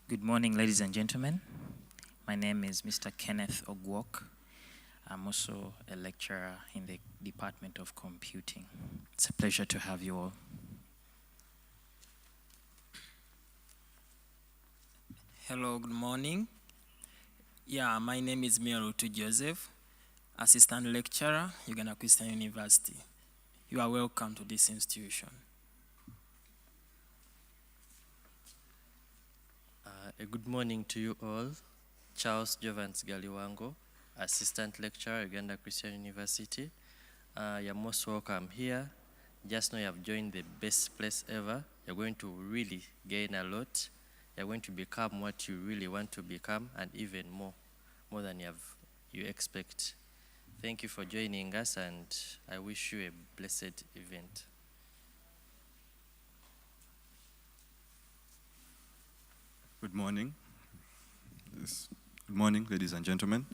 Good morning, ladies and gentlemen. My name is Mr. Kenneth Ogwok. I'm also a lecturer in the Department of Computing. It's a pleasure to have you all. Hello, good morning. Yeah, my name is Miarutu Joseph, Assistant Lecturer, Uganda Christian University. You are welcome to this institution. A good morning to you all. Charles Jovans Galiwango, Assistant Lecturer, Uganda Christian University. You're most welcome here. Just know you have joined the best place ever. You're going to really gain a lot. You're going to become what you really want to become, and even more than you expect. Thank you for joining us, and I wish you a blessed event. Good morning. Good morning, ladies and gentlemen.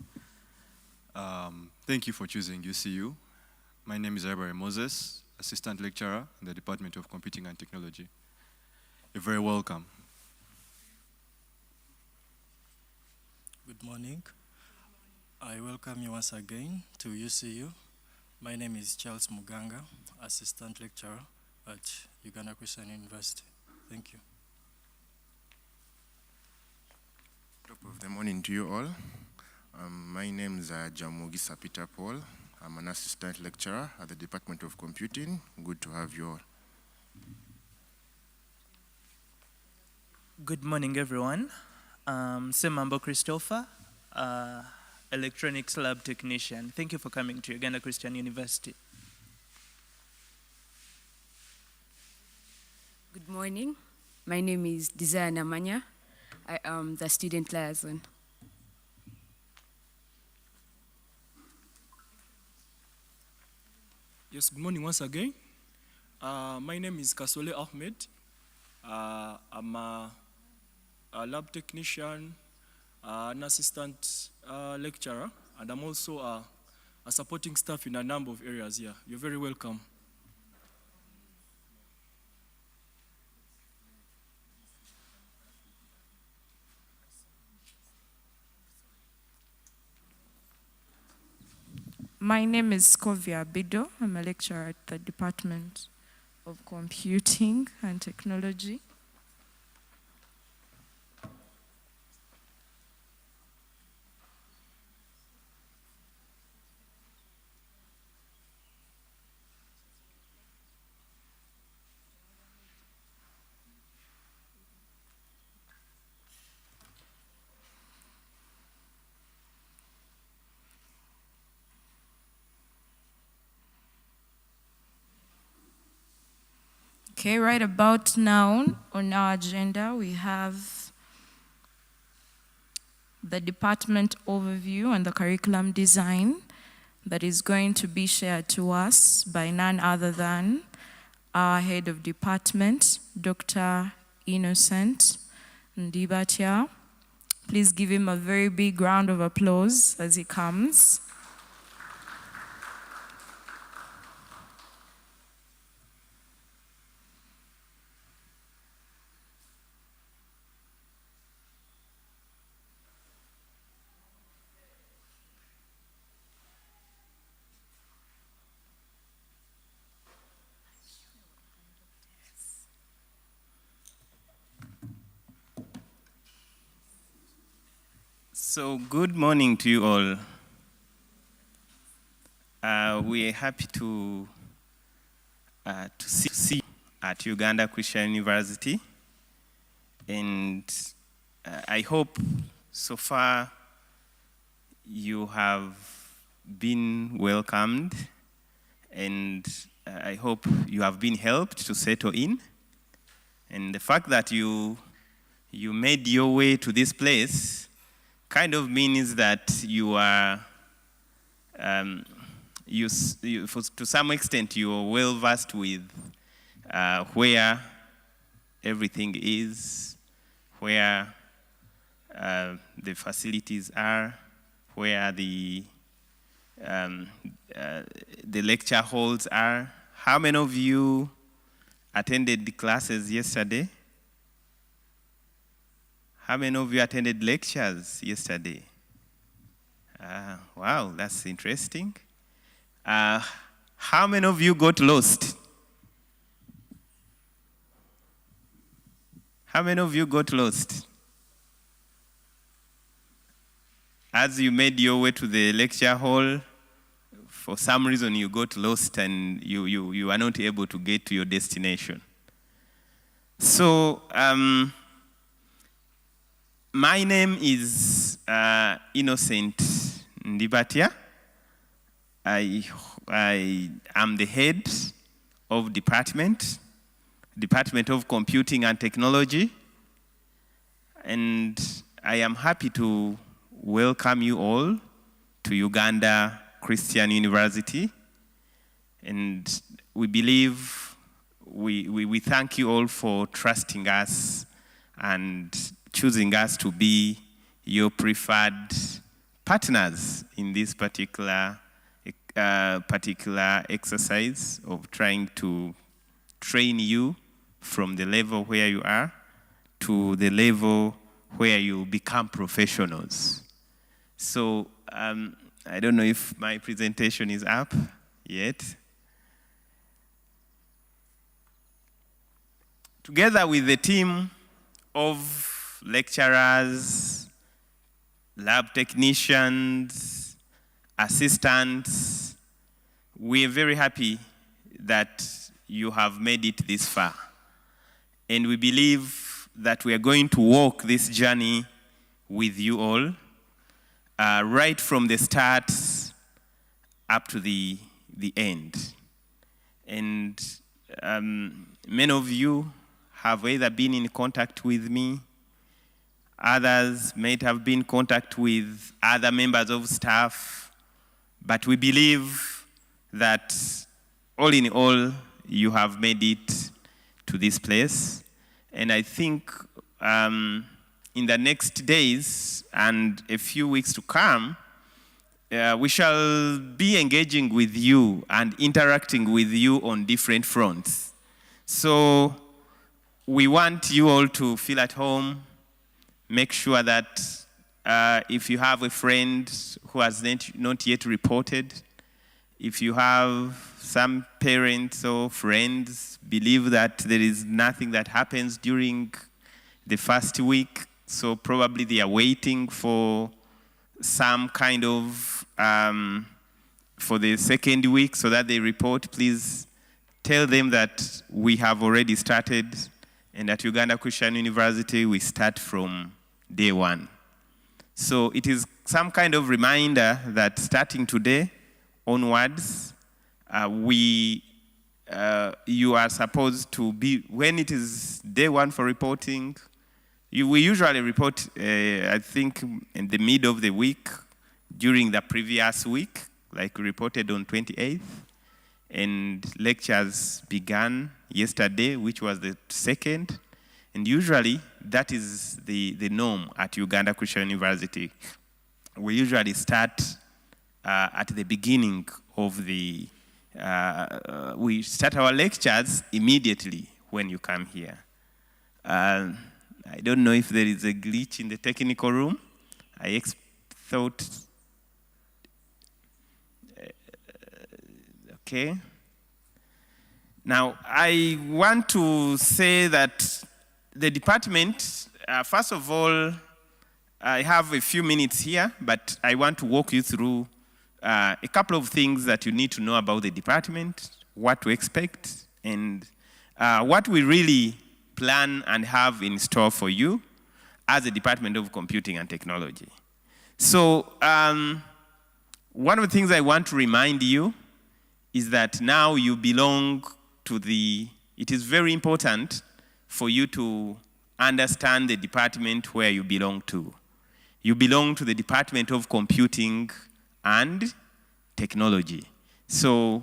Thank you for choosing UCU. My name is Ibarre Moses, Assistant Lecturer in the Department of Computing and Technology. You're very welcome. Good morning. I welcome you once again to UCU. My name is Charles Muganga, Assistant Lecturer at Uganda Christian University. Thank you. Top of the morning to you all. My name is Jamugisa Peter Paul. I'm an assistant lecturer at the Department of Computing. Good to have you all. Good morning, everyone. Semambo Christopher, Electronics Lab Technician. Thank you for coming to Uganda Christian University. Good morning. My name is Desire Namanya. I am the student liaison. Yes, good morning once again. My name is Kasole Ahmed. I'm a lab technician, an assistant lecturer, and I'm also a supporting staff in a number of areas here. You're very welcome. My name is Skovia Bido. I'm a lecturer at the Department of Computing and Technology. Okay, right about now on our agenda, we have the department overview and the curriculum design that is going to be shared to us by none other than our head of department, Dr. Innocent Ndibatia. Please give him a very big round of applause as he comes. So good morning to you all. We are happy to see you at Uganda Christian University, and I hope so far you have been welcomed, and I hope you have been helped to settle in. And the fact that you made your way to this place kind of means that you are, to some extent, you are well versed with where everything is, where the facilities are, where the lecture halls are. How many of you attended the classes yesterday? How many of you attended lectures yesterday? Wow, that's interesting. How many of you got lost? How many of you got lost? As you made your way to the lecture hall, for some reason you got lost and you are not able to get to your destination. So, my name is Innocent Ndibatia. I am the head of Department of Computing and Technology, and I am happy to welcome you all to Uganda Christian University, and we believe, we thank you all for trusting us and choosing us to be your preferred partners in this particular exercise of trying to train you from the level where you are to the level where you become professionals. So I don't know if my presentation is up yet. Together with the team of lecturers, lab technicians, assistants, we are very happy that you have made it this far. And we believe that we are going to walk this journey with you all, right from the start up to the end. And many of you have either been in contact with me, others might have been in contact with other members of staff, but we believe that all in all, you have made it to this place. And I think in the next days and a few weeks to come, we shall be engaging with you and interacting with you on different fronts. So we want you all to feel at home. Make sure that if you have a friend who has not yet reported, if you have some parents or friends believe that there is nothing that happens during the first week, so probably they are waiting for some kind of, for the second week so that they report, please tell them that we have already started, and at Uganda Christian University, we start from day one. So it is some kind of reminder that starting today onwards, you are supposed to be, when it is day one for reporting, we usually report, I think, in the middle of the week, during the previous week, like we reported on 28th, and lectures began yesterday, which was the 2nd, and usually that is the norm at Uganda Christian University. We usually start at the beginning of the, we start our lectures immediately when you come here. I don't know if there is a glitch in the technical room. I thought, okay. Now, I want to say that the department, first of all, I have a few minutes here, but I want to walk you through a couple of things that you need to know about the department, what to expect, and what we really plan and have in store for you as a Department of Computing and Technology. So one of the things I want to remind you is that now you belong to the, it is very important for you to understand the department where you belong to. You belong to the Department of Computing and Technology. So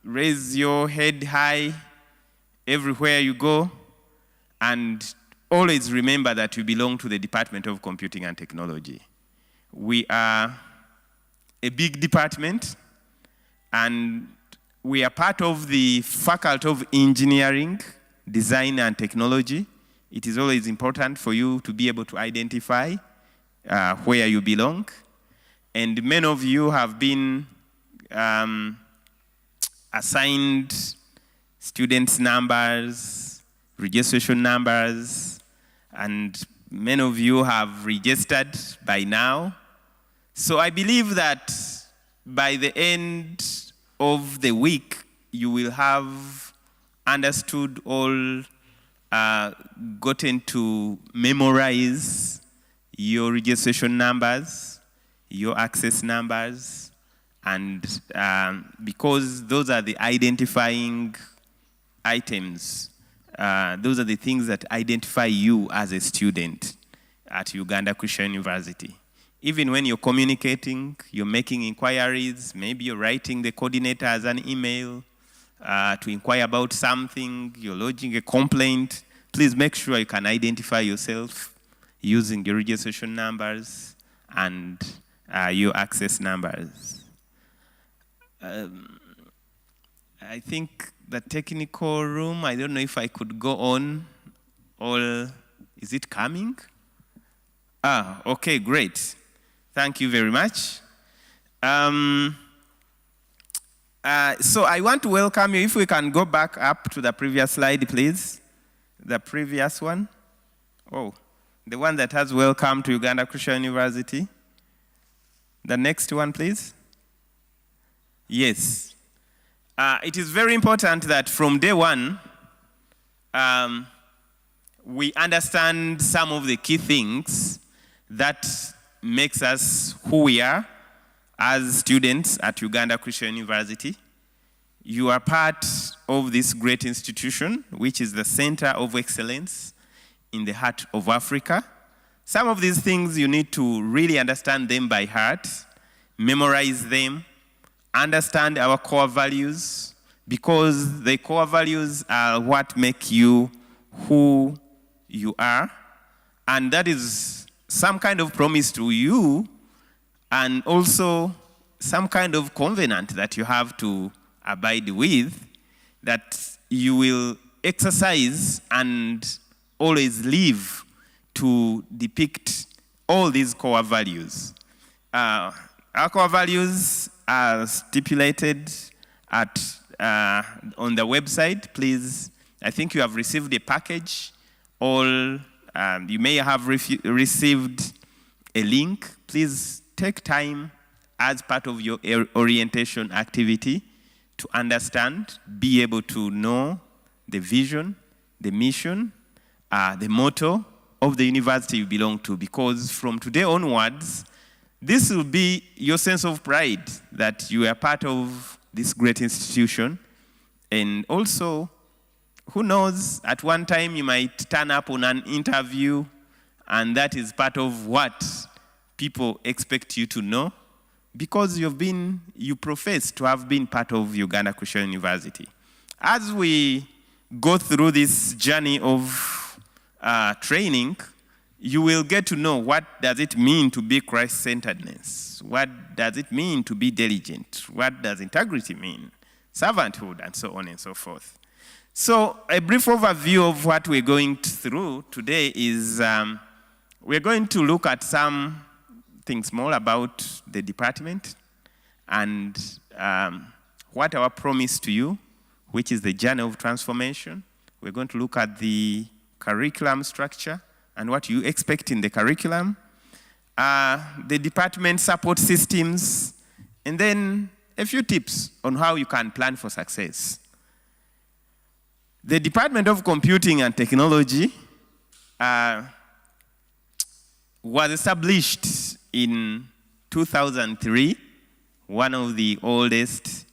raise your head high everywhere you go, and always remember that you belong to the Department of Computing and Technology. We are a big department, and we are part of the Faculty of Engineering, Design and Technology, it is always important for you to be able to identify where you belong. And many of you have been assigned students' numbers, registration numbers, and many of you have registered by now. So I believe that by the end of the week, you will have understood all, gotten to memorize your registration numbers, your access numbers, and because those are the identifying items, those are the things that identify you as a student at Uganda Christian University. Even when you're communicating, you're making inquiries, maybe you're writing the coordinator as an email to inquire about something, you're lodging a complaint, please make sure you can identify yourself using your registration numbers and your access numbers. I think the technical room, I don't know if I could go on, or is it coming? Okay, great. Thank you very much. So I want to welcome you. If we can go back up to the previous slide, please. The previous one. Oh, the one that has welcome to Uganda Christian University. The next one, please. Yes. It is very important that from day one, we understand some of the key things that makes us who we are as students at Uganda Christian University. You are part of this great institution, which is the center of excellence in the heart of Africa. Some of these things you need to really understand them by heart, memorize them, understand our core values, because the core values are what make you who you are. And that is some kind of promise to you, and also some kind of covenant that you have to abide with, that you will exercise and always live to depict all these core values. Our core values are stipulated at on the website. Please, I think you have received a package, or you may have received a link. Please take time as part of your orientation activity to understand, be able to know the vision, the mission, the motto of the university you belong to, because from today onwards, this will be your sense of pride that you are part of this great institution. And also, who knows, at one time you might turn up on an interview, and that is part of what people expect you to know, because you profess to have been part of Uganda Christian University. As we go through this journey of training, you will get to know what does it mean to be Christ-centeredness, what does it mean to be diligent, what does integrity mean, servanthood, and so on and so forth. So a brief overview of what we're going through today is we're going to look at some things more about the department and what our promise to you, which is the journey of transformation. We're going to look at the curriculum structure and what you expect in the curriculum, the department support systems, and then a few tips on how you can plan for success. The Department of Computing and Technology was established in 2003, one of the oldest,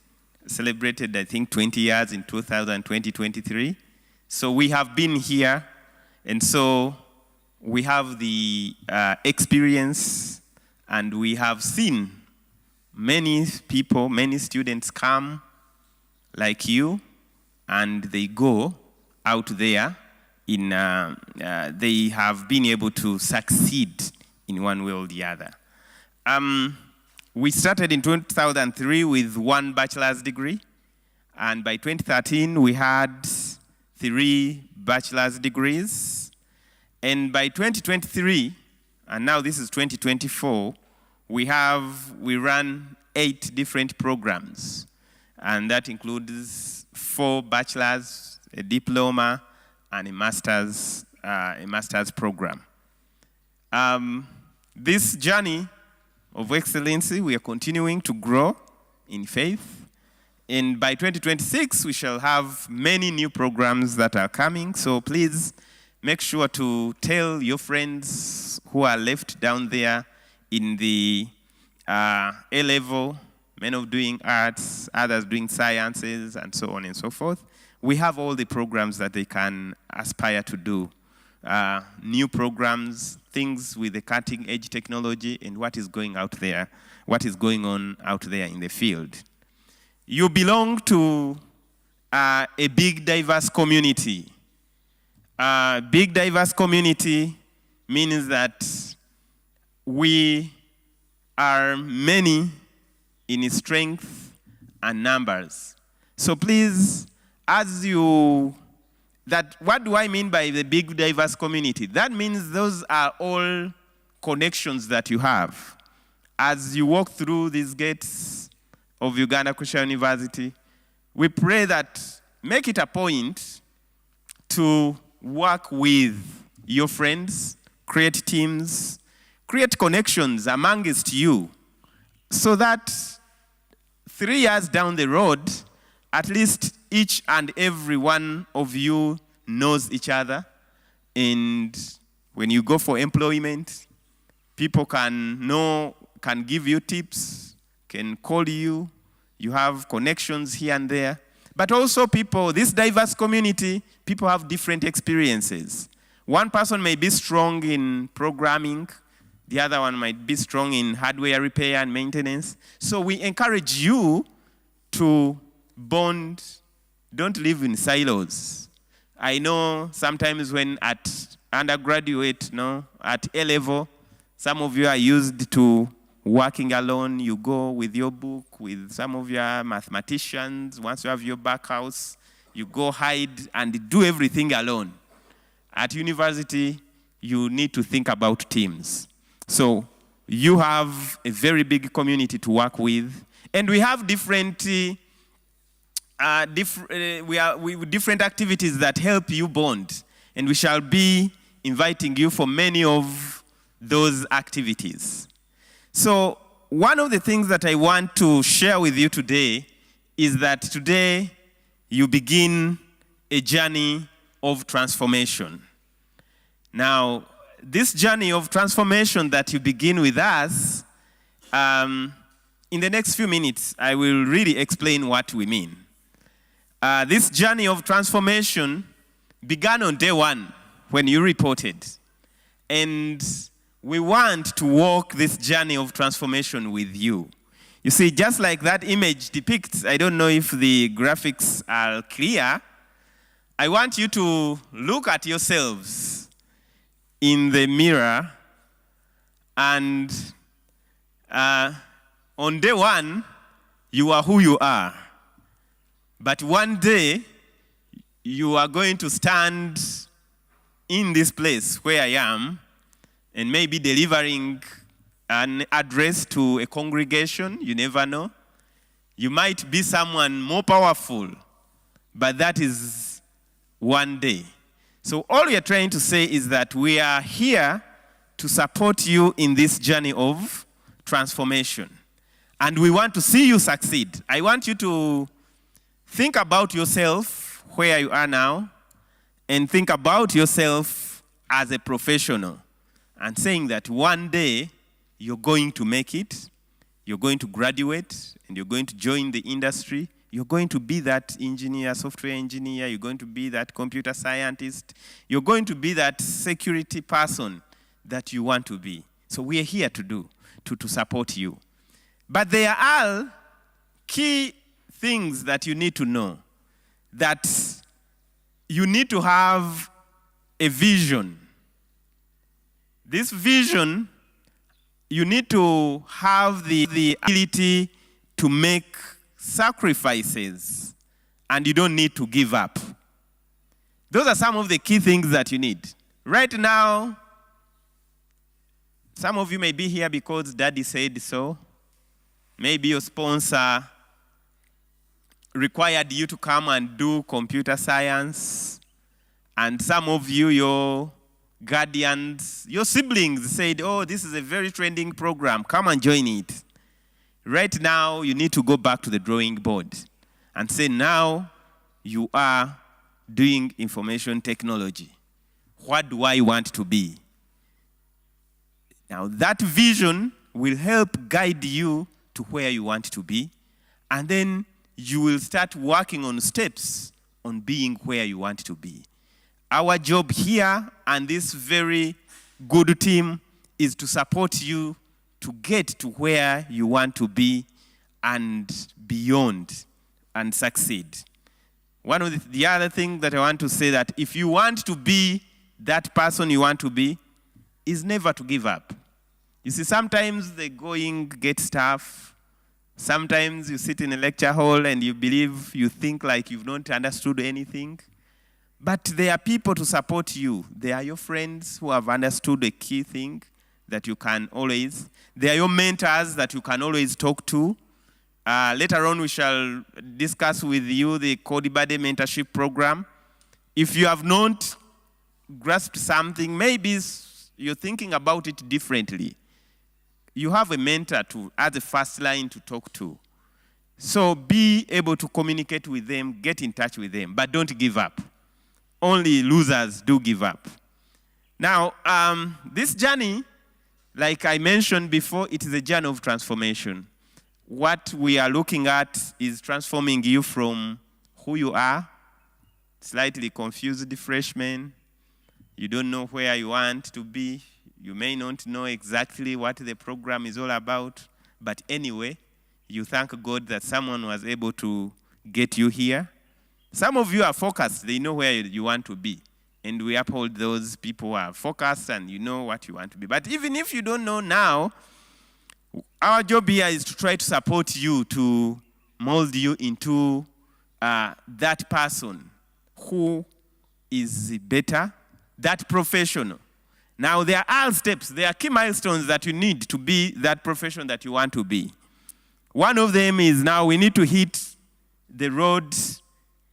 celebrated, I think, 20 years in 2023. So we have been here, and so we have the experience, and we have seen many people, many students come like you, and they go out there in, they have been able to succeed in one way or the other. We started in 2003 with 1 bachelor's degree, and by 2013 we had 3 bachelor's degrees, And by 2023, and now this is 2024, we run 8 different programs. And that includes 4 bachelors, a diploma, and a master's program. This journey of excellency, we are continuing to grow in faith. And by 2026, we shall have many new programs that are coming. So please make sure to tell your friends who are left down there in the A-level, men of doing arts, others doing sciences, and so on and so forth. We have all the programs that they can aspire to do. New programs, things with the cutting edge technology and what is going out there, what is going on out there in the field. You belong to a big diverse community. Big diverse community means that we are many in strength and numbers. So please, what do I mean by the big diverse community? That means those are all connections that you have. As you walk through these gates of Uganda Christian University, we pray that make it a point to work with your friends, create teams, create connections amongst you, so that 3 years down the road, at least each and every one of you knows each other. And when you go for employment, people can give you tips, can call you, you have connections here and there. But also this diverse community, people have different experiences. One person may be strong in programming, the other one might be strong in hardware repair and maintenance. So we encourage you to bond, don't live in silos. I know sometimes when at undergraduate, at A-level, some of you are used to working alone. You go with your book, with some of your mathematicians. Once you have your back house, you go hide and do everything alone. At university, you need to think about teams. So you have a very big community to work with. And we have different activities that help you bond. And we shall be inviting you for many of those activities. So one of the things that I want to share with you today is that today you begin a journey of transformation. Now, this journey of transformation that you begin with us, in the next few minutes, I will really explain what we mean. This journey of transformation began on day 1 when you reported. And we want to walk this journey of transformation with you. You see, just like that image depicts, I don't know if the graphics are clear, I want you to look at yourselves in the mirror, and on day 1, you are who you are. But one day, you are going to stand in this place where I am and maybe delivering an address to a congregation. You never know. You might be someone more powerful, but that is one day. So all we are trying to say is that we are here to support you in this journey of transformation. And we want to see you succeed. I want you to think about yourself where you are now, and think about yourself as a professional, and saying that one day you're going to make it, you're going to graduate, and you're going to join the industry. You're going to be that engineer, software engineer. You're going to be that computer scientist. You're going to be that security person that you want to be. So we are here to support you. But there are key things that you need to know. That you need to have a vision. This vision, you need to have the ability to make sacrifices, and you don't need to give up. Those are some of the key things that you need. Right now, some of you may be here because daddy said so. Maybe your sponsor required you to come and do computer science. And some of you, your guardians, your siblings said, oh, this is a very trending program. Come and join it. Right now, you need to go back to the drawing board and say, now you are doing information technology. What do I want to be? Now, that vision will help guide you to where you want to be, and then you will start working on steps on being where you want to be. Our job here and this very good team is to support you to get to where you want to be and beyond and succeed. One of the other thing that I want to say that if you want to be that person you want to be, is never to give up. You see, sometimes the going gets tough. Sometimes you sit in a lecture hall and you think like you've not understood anything. But there are people to support you. They are your friends who have understood a key thing that you can always. They are your mentors that you can always talk to. Later on, we shall discuss with you the Codibade mentorship program. If you have not grasped something, maybe you're thinking about it differently. You have a mentor as the first line to talk to. So be able to communicate with them, get in touch with them, but don't give up. Only losers do give up. Now, this journey, like I mentioned before, it is a journey of transformation. What we are looking at is transforming you from who you are, slightly confused freshman. You don't know where you want to be. You may not know exactly what the program is all about. But anyway, you thank God that someone was able to get you here. Some of you are focused. They know where you want to be. And we uphold those people who are focused and you know what you want to be. But even if you don't know now, our job here is to try to support you, to mold you into that person who is better, that professional. Now, there are steps, there are key milestones that you need to be that profession that you want to be. One of them is now we need to hit the road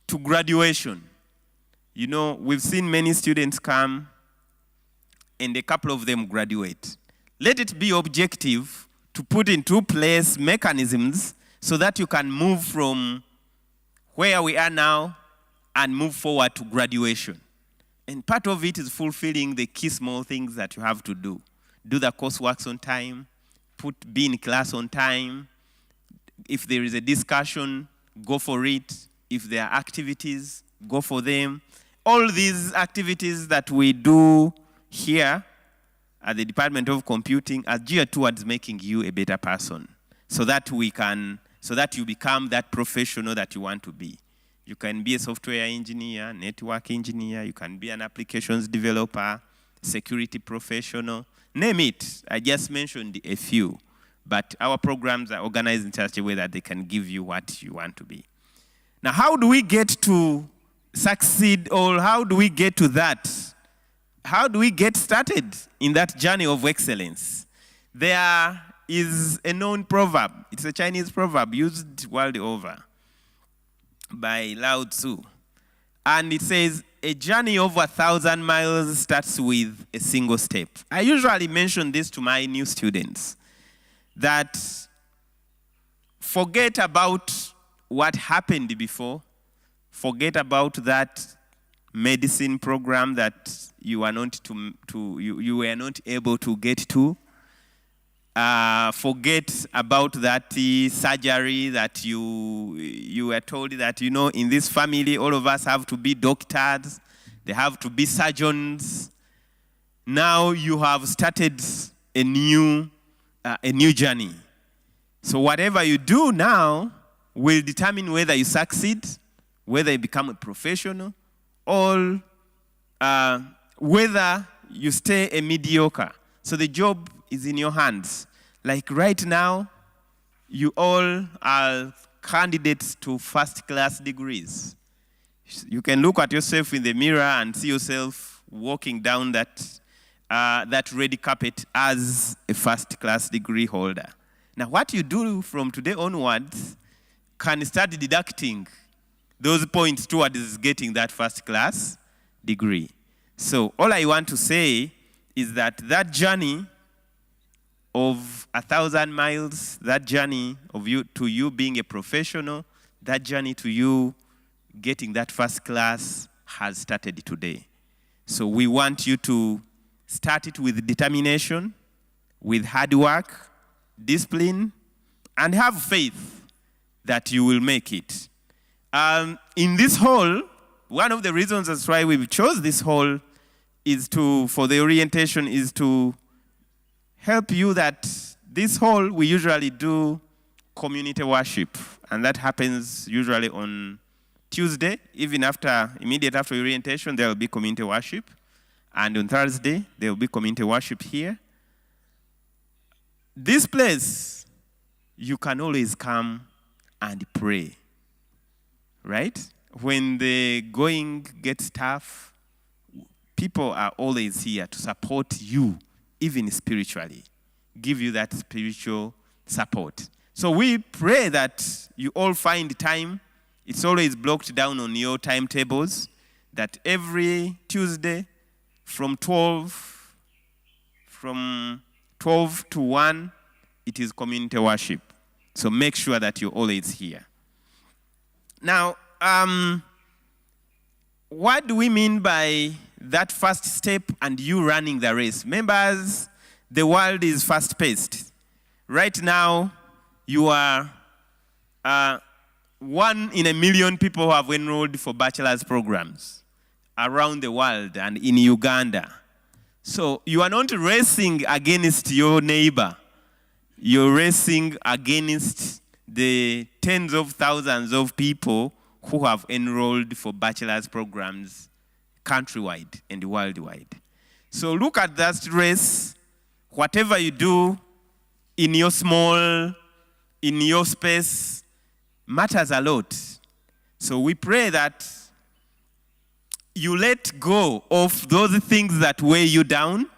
to graduation. You know, we've seen many students come and a couple of them graduate. Let it be objective to put into place mechanisms so that you can move from where we are now and move forward to graduation. And part of it is fulfilling the key small things that you have to do. Do the coursework on time, be in class on time. If there is a discussion, go for it. If there are activities, go for them. All these activities that we do here at the Department of Computing are geared towards making you a better person so that you become that professional that you want to be. You can be a software engineer, network engineer, you can be an applications developer, security professional, name it. I just mentioned a few, but our programs are organized in such a way that they can give you what you want to be. Now, how do we get to succeed, or how do we get to that? How do we get started in that journey of excellence? There is a known proverb. It's a Chinese proverb used world over by Lao Tzu. And it says, a journey over 1,000 miles starts with a single step. I usually mention this to my new students, that forget about what happened before, forget about that medicine program that you were not able to get to. Forget about that surgery that you were told that, you know, in this family, all of us have to be doctors. They have to be surgeons. Now you have started a new journey. So whatever you do now will determine whether you succeed, whether you become a professional, or whether you stay a mediocre. So the job is in your hands. Like right now, you all are candidates to first-class degrees. You can look at yourself in the mirror and see yourself walking down that red carpet as a first-class degree holder. Now, what you do from today onwards can start deducting those points towards getting that first-class degree. So all I want to say is that that journey of 1,000 miles, that journey of you being a professional, that journey to you getting that first class has started today. So we want you to start it with determination, with hard work, discipline, and have faith that you will make it. In this hall, one of the reasons that's why we chose this hall is for the orientation is to help you that this hall we usually do community worship, and that happens usually on Tuesday. Even immediate after orientation, there will be community worship, and on Thursday there will be community worship here. This place, you can always come and pray, right? When the going gets tough, people are always here to support you, even spiritually, give you that spiritual support. So we pray that you all find time. It's always blocked down on your timetables, that every Tuesday from 12 to 1, it is community worship. So make sure that you're always here. Now, what do we mean by that first step and you running the race? Members, the world is fast-paced. Right now, you are 1 in a million people who have enrolled for bachelor's programs around the world and in Uganda. So you are not racing against your neighbor. You're racing against the tens of thousands of people who have enrolled for bachelor's programs countrywide and worldwide. So look at that race. Whatever you do in your space matters a lot. So we pray that you let go of those things that weigh you down.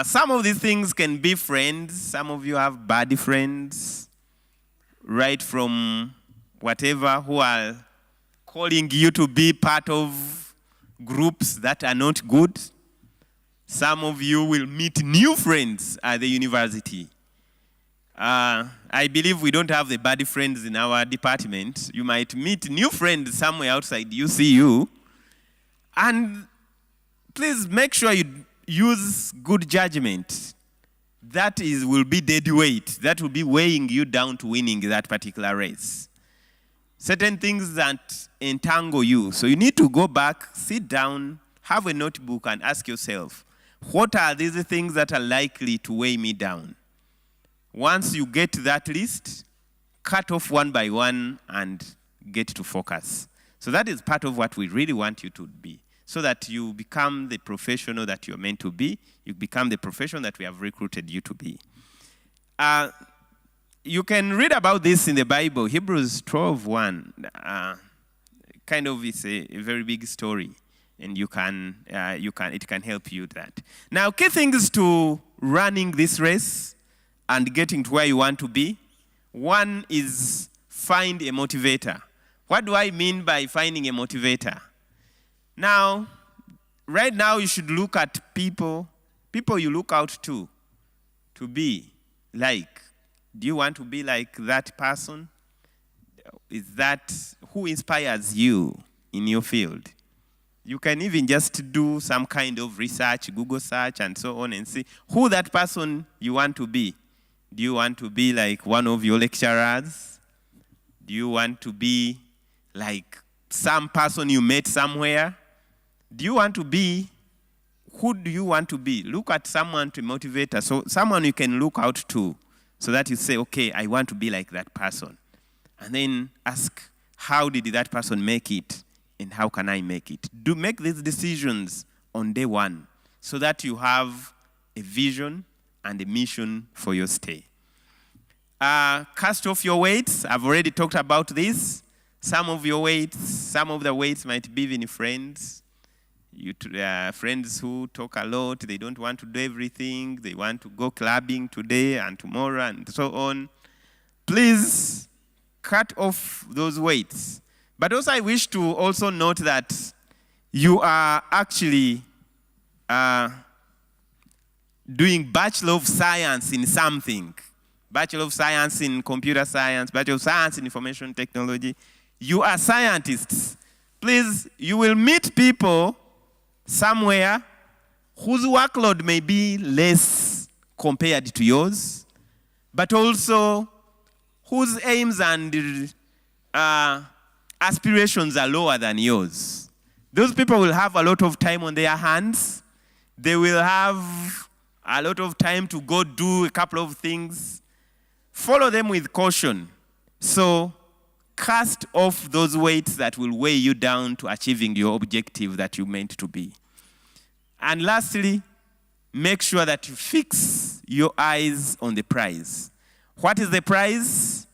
Some of these things can be friends. Some of you have bad friends, right from whatever, who are calling you to be part of groups that are not good. Some of you will meet new friends at the university. I believe we don't have the bad friends in our department. You might meet new friends somewhere outside UCU. And please make sure you use good judgment. That will be dead weight. That will be weighing you down to winning that particular race. Certain things that entangle you. So you need to go back, sit down, have a notebook, and ask yourself, what are these things that are likely to weigh me down? Once you get that list, cut off one by one and get to focus. So that is part of what we really want you to be, so that you become the professional that you're meant to be. You become the professional that we have recruited you to be. You can read about this in the Bible, Hebrews 12:1. Kind of is a very big story, and it can help you that. Now, key things to running this race and getting to where you want to be. One is find a motivator. What do I mean by finding a motivator? Now, right now you should look at people you look out to be like. Do you want to be like that person? Is that who inspires you in your field? You can even just do some kind of research, Google search, and so on, and see who that person you want to be. Do you want to be like one of your lecturers? Do you want to be like some person you met somewhere? Do you want to be, who do you want to be? Look at someone to motivate us. So someone you can look out to, so that you say, okay, I want to be like that person. And then ask, how did that person make it? And how can I make it? Make these decisions on day one, so that you have a vision and a mission for your stay. Cast off your weights. I've already talked about this. Some of the weights might be even friends. friends who talk a lot, they don't want to do everything, they want to go clubbing today and tomorrow and so on. Please cut off those weights. But also I wish to also note that you are actually doing Bachelor of Science in something. Bachelor of Science in Computer Science, Bachelor of Science in Information Technology. You are scientists. Please, you will meet people somewhere whose workload may be less compared to yours, but also whose aims and aspirations are lower than yours. Those people will have a lot of time on their hands. They will have a lot of time to go do a couple of things. Follow them with caution. So cast off those weights that will weigh you down to achieving your objective that you meant to be. And lastly, make sure that you fix your eyes on the prize. What is the prize?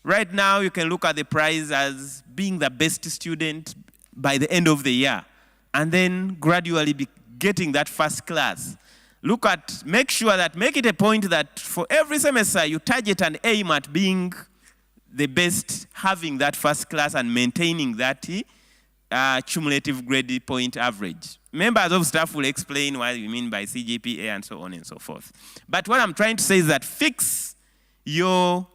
Right now, you can look at the prize as being the best student by the end of the year, and then gradually be getting that first class. Make it a point that for every semester you target and aim at being the best, having that first class and maintaining that cumulative grade point average. Members of staff will explain what we mean by CGPA and so on and so forth. But what I'm trying to say is that fix your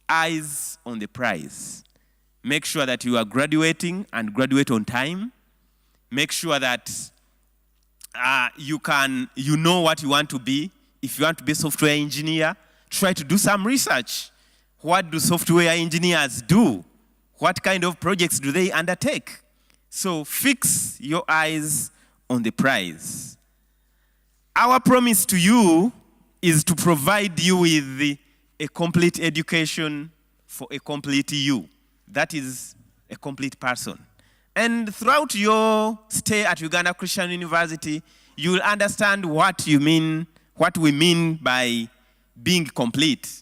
eyes on the prize. Make sure that you are graduating and graduate on time. Make sure that you know what you want to be. If you want to be a software engineer, try to do some research. What do software engineers do? What kind of projects do they undertake? So fix your eyes on the prize. Our promise to you is to provide you with a complete education for a complete you. That is a complete person. And throughout your stay at Uganda Christian University, you will understand what we mean by being complete.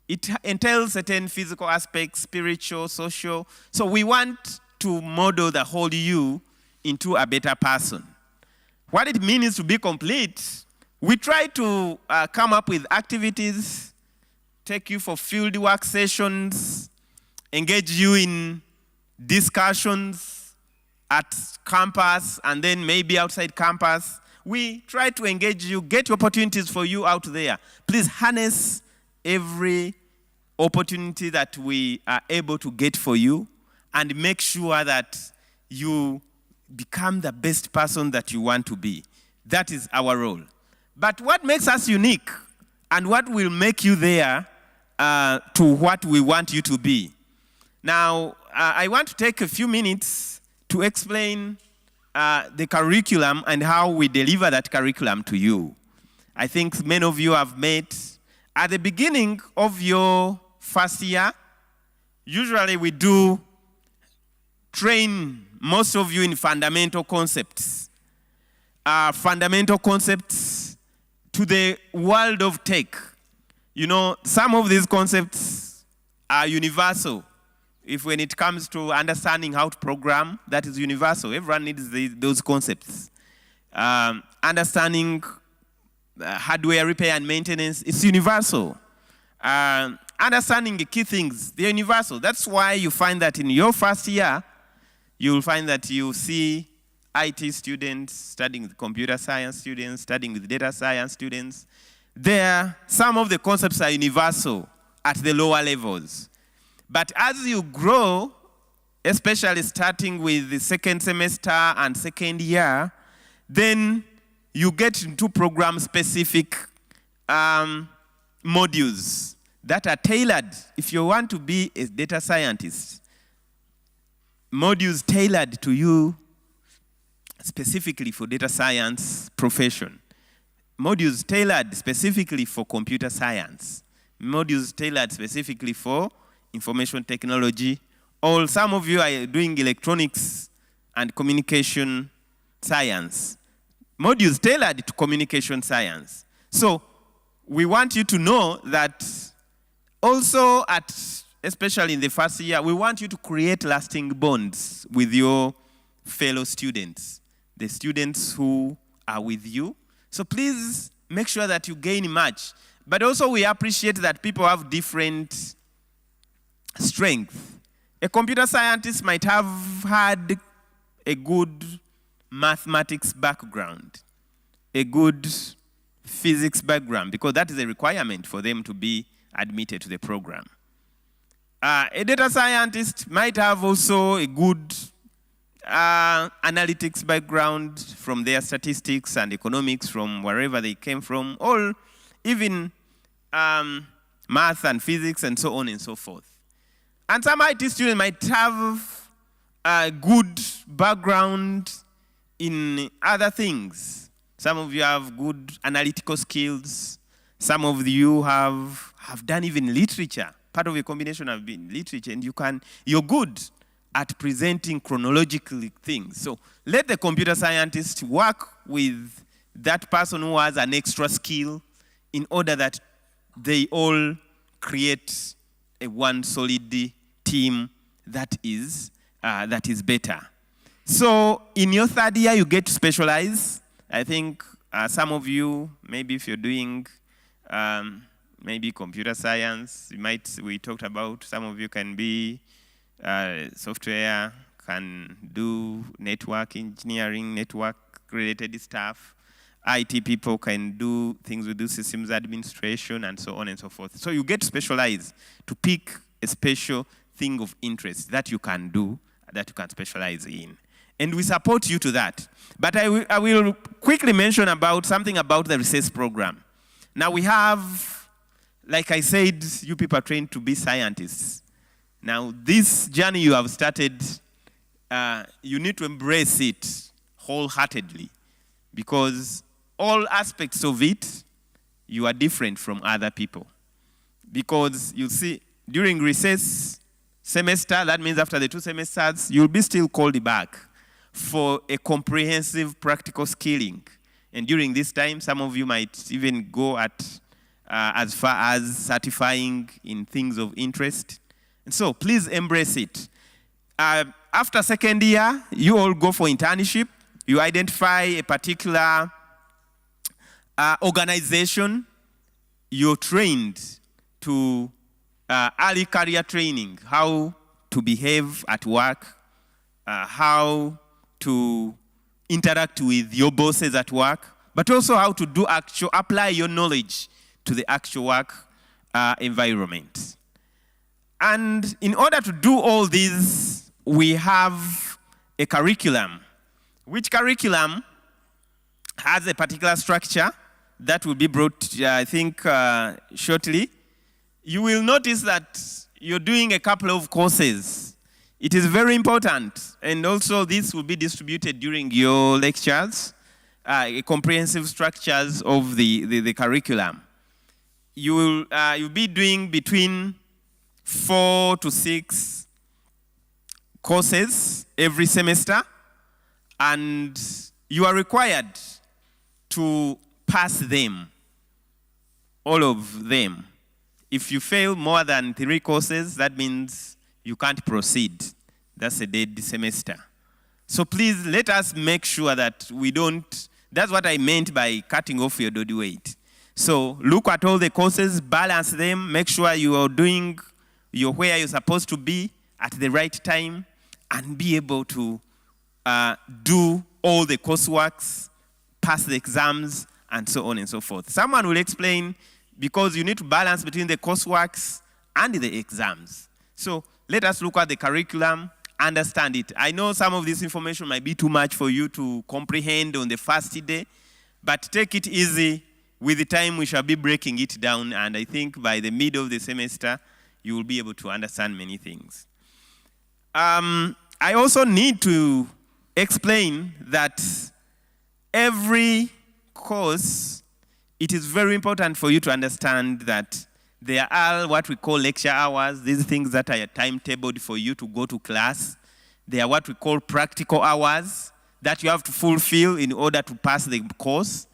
It entails certain physical aspects, spiritual, social. So we want to model the whole you into a better person. What it means to be complete, we try to come up with activities, take you for field work sessions, engage you in discussions at campus and then maybe outside campus. We try to engage you, get opportunities for you out there. Please harness every opportunity that we are able to get for you and make sure that you become the best person that you want to be. That is our role. But what makes us unique and what will make you there to what we want you to be? Now, I want to take a few minutes to explain the curriculum and how we deliver that curriculum to you. I think many of you have met. At the beginning of your first year, usually we do train most of you in fundamental concepts. Fundamental concepts to the world of tech. You know, some of these concepts are universal. If when it comes to understanding how to program, that is universal. Everyone needs those concepts. Understanding hardware repair and maintenance, it's universal. Understanding the key things, they're universal. That's why you find that in your first year, you'll find that you see IT students studying with computer science students, studying with data science students. Some of the concepts are universal at the lower levels. But as you grow, especially starting with the second semester and second year, then you get into program-specific modules that are tailored. If you want to be a data scientist, modules tailored to you specifically for data science profession. Modules tailored specifically for computer science. Modules tailored specifically for information technology. Or some of you are doing electronics and communication science. Modules tailored to communication science. So we want you to know that also especially in the first year, we want you to create lasting bonds with your fellow students. the students who are with you. So please make sure that you gain much. But also we appreciate that people have different strengths. A computer scientist might have had a good mathematics background, a good physics background, because that is a requirement for them to be admitted to the program. A data scientist might have also a good analytics background from their statistics and economics from wherever they came from, or even math and physics and so on and so forth. And some IT students might have a good background in other things. Some of you have good analytical skills. Some of you have done even literature. Part of your combination have been literature, and you're good at presenting chronologically things. So let the computer scientist work with that person who has an extra skill in order that they all create a one solid team that is better. So in your third year, you get to specialize. I think some of you, maybe if you're doing maybe computer science, we talked about, some of you can be software, can do network engineering, network-related stuff. IT people can do things with do systems administration and so on and so forth. So you get specialized to pick a special thing of interest that you can do, that you can specialize in. And we support you to that. But I will quickly mention about something about the research program. Now we have, like I said, you people are trained to be scientists. Now this journey you have started, you need to embrace it wholeheartedly, because all aspects of it, you are different from other people. Because you see, during recess semester, that means after the 2 semesters, you'll be still called back for a comprehensive practical skilling. And during this time, some of you might even go as far as certifying in things of interest. And so please embrace it. After second year, you all go for internship. You identify a particular organization. You're trained to early career training, how to behave at work, how to interact with your bosses at work, but also how to apply your knowledge to the actual work environment. And in order to do all this, we have a curriculum, which curriculum has a particular structure that will be brought, I think, shortly. You will notice that you're doing a couple of courses. It is very important, and also this will be distributed during your lectures, comprehensive structures of the curriculum. You'll be doing between 4 to 6 courses every semester, and you are required to pass them, all of them. If you fail more than 3 courses, that means you can't proceed. That's a dead semester. So please let us make sure that we don't, that's what I meant by cutting off your body weight. So look at all the courses, balance them, make sure you are doing where you're supposed to be at the right time, and be able to do all the courseworks, pass the exams, and so on and so forth. Someone will explain, because you need to balance between the courseworks and the exams. So let us look at the curriculum, understand it. I know some of this information might be too much for you to comprehend on the first day, but take it easy. With the time, we shall be breaking it down, and I think by the middle of the semester, you will be able to understand many things. I also need to explain that every course, it is very important for you to understand that there are what we call lecture hours, these things that are timetabled for you to go to class. They are what we call practical hours that you have to fulfill in order to pass the course.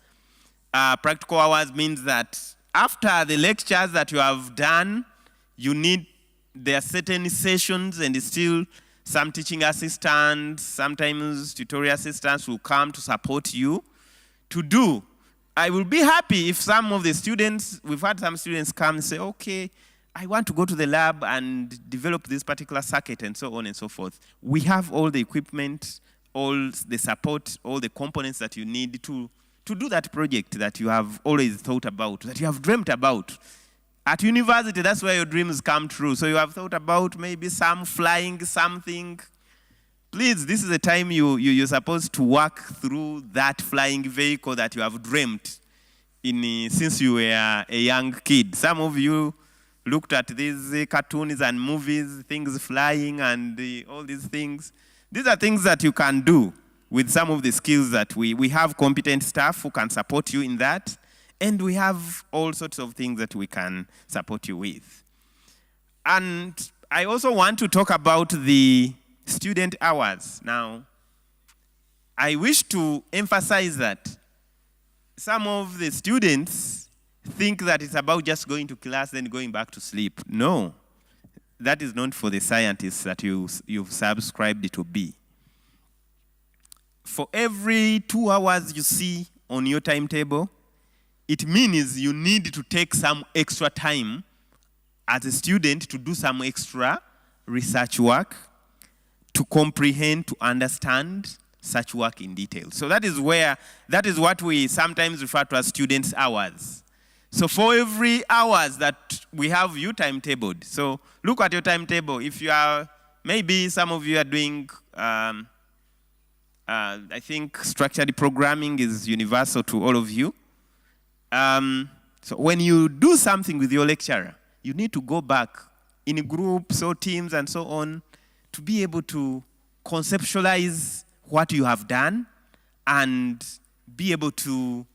Practical hours means that after the lectures that you have done, there are certain sessions and still some teaching assistants, sometimes tutorial assistants will come to support you to do. I will be happy if some of the students, we've had some students come and say, okay, I want to go to the lab and develop this particular circuit and so on and so forth. We have all the equipment, all the support, all the components that you need to do that project that you have always thought about, that you have dreamt about. At university, that's where your dreams come true. So you have thought about maybe some flying something. Please, this is the time you're supposed to work through that flying vehicle that you have dreamt since you were a young kid. Some of you looked at these cartoons and movies, things flying and all these things. These are things that you can do with some of the skills that we have competent staff who can support you in that. And we have all sorts of things that we can support you with. And I also want to talk about the student hours. Now, I wish to emphasize that some of the students think that it's about just going to class then going back to sleep. No, that is not for the scientists that you've subscribed to be. For every 2 hours you see on your timetable, it means you need to take some extra time as a student to do some extra research work, to comprehend, to understand such work in detail. So that is what we sometimes refer to as students' hours. So for every hours that we have you timetabled, so look at your timetable. If you are, maybe some of you are doing, I think structured programming is universal to all of you. So when you do something with your lecturer, you need to go back in groups or teams and so on to be able to conceptualize what you have done and be able to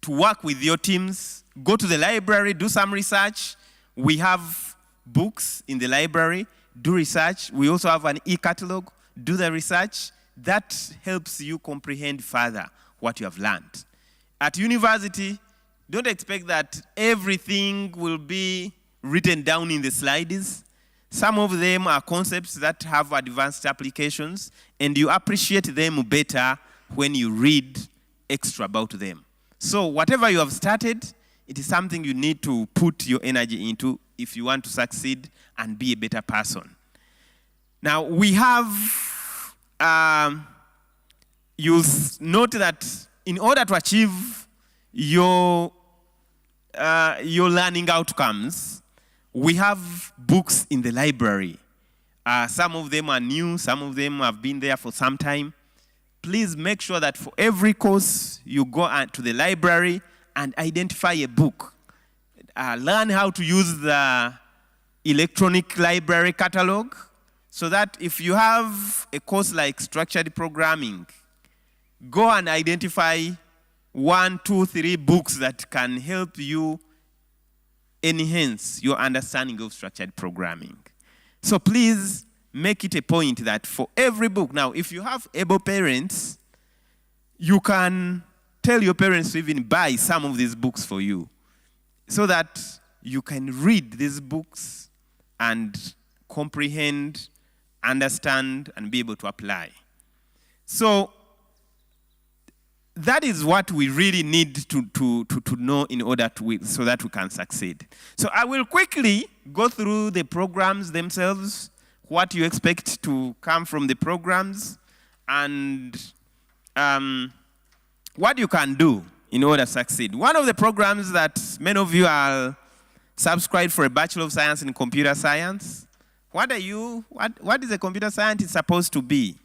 work with your teams, go to the library, do some research. We have books in the library, do research. We also have an e-catalog, do the research. That helps you comprehend further what you have learned. At university, don't expect that everything will be written down in the slides. Some of them are concepts that have advanced applications, and you appreciate them better when you read extra about them. So whatever you have started, it is something you need to put your energy into if you want to succeed and be a better person. Now, we have, you'll note that in order to achieve your learning outcomes, we have books in the library. Some of them are new, some of them have been there for some time. Please make sure that for every course you go to the library and identify a book. Learn how to use the electronic library catalog so that if you have a course like structured programming, go and identify 1, 2, 3 books that can help you enhance your understanding of structured programming. So please make it a point that for every book, now if you have able parents, you can tell your parents to even buy some of these books for you so that you can read these books and comprehend, understand, and be able to apply. So that is what we really need to know in order so that we can succeed. So I will quickly go through the programs themselves, what you expect to come from the programs, and what you can do in order to succeed. One of the programs that many of you are subscribed for a Bachelor of Science in Computer Science. What is a computer scientist supposed to be?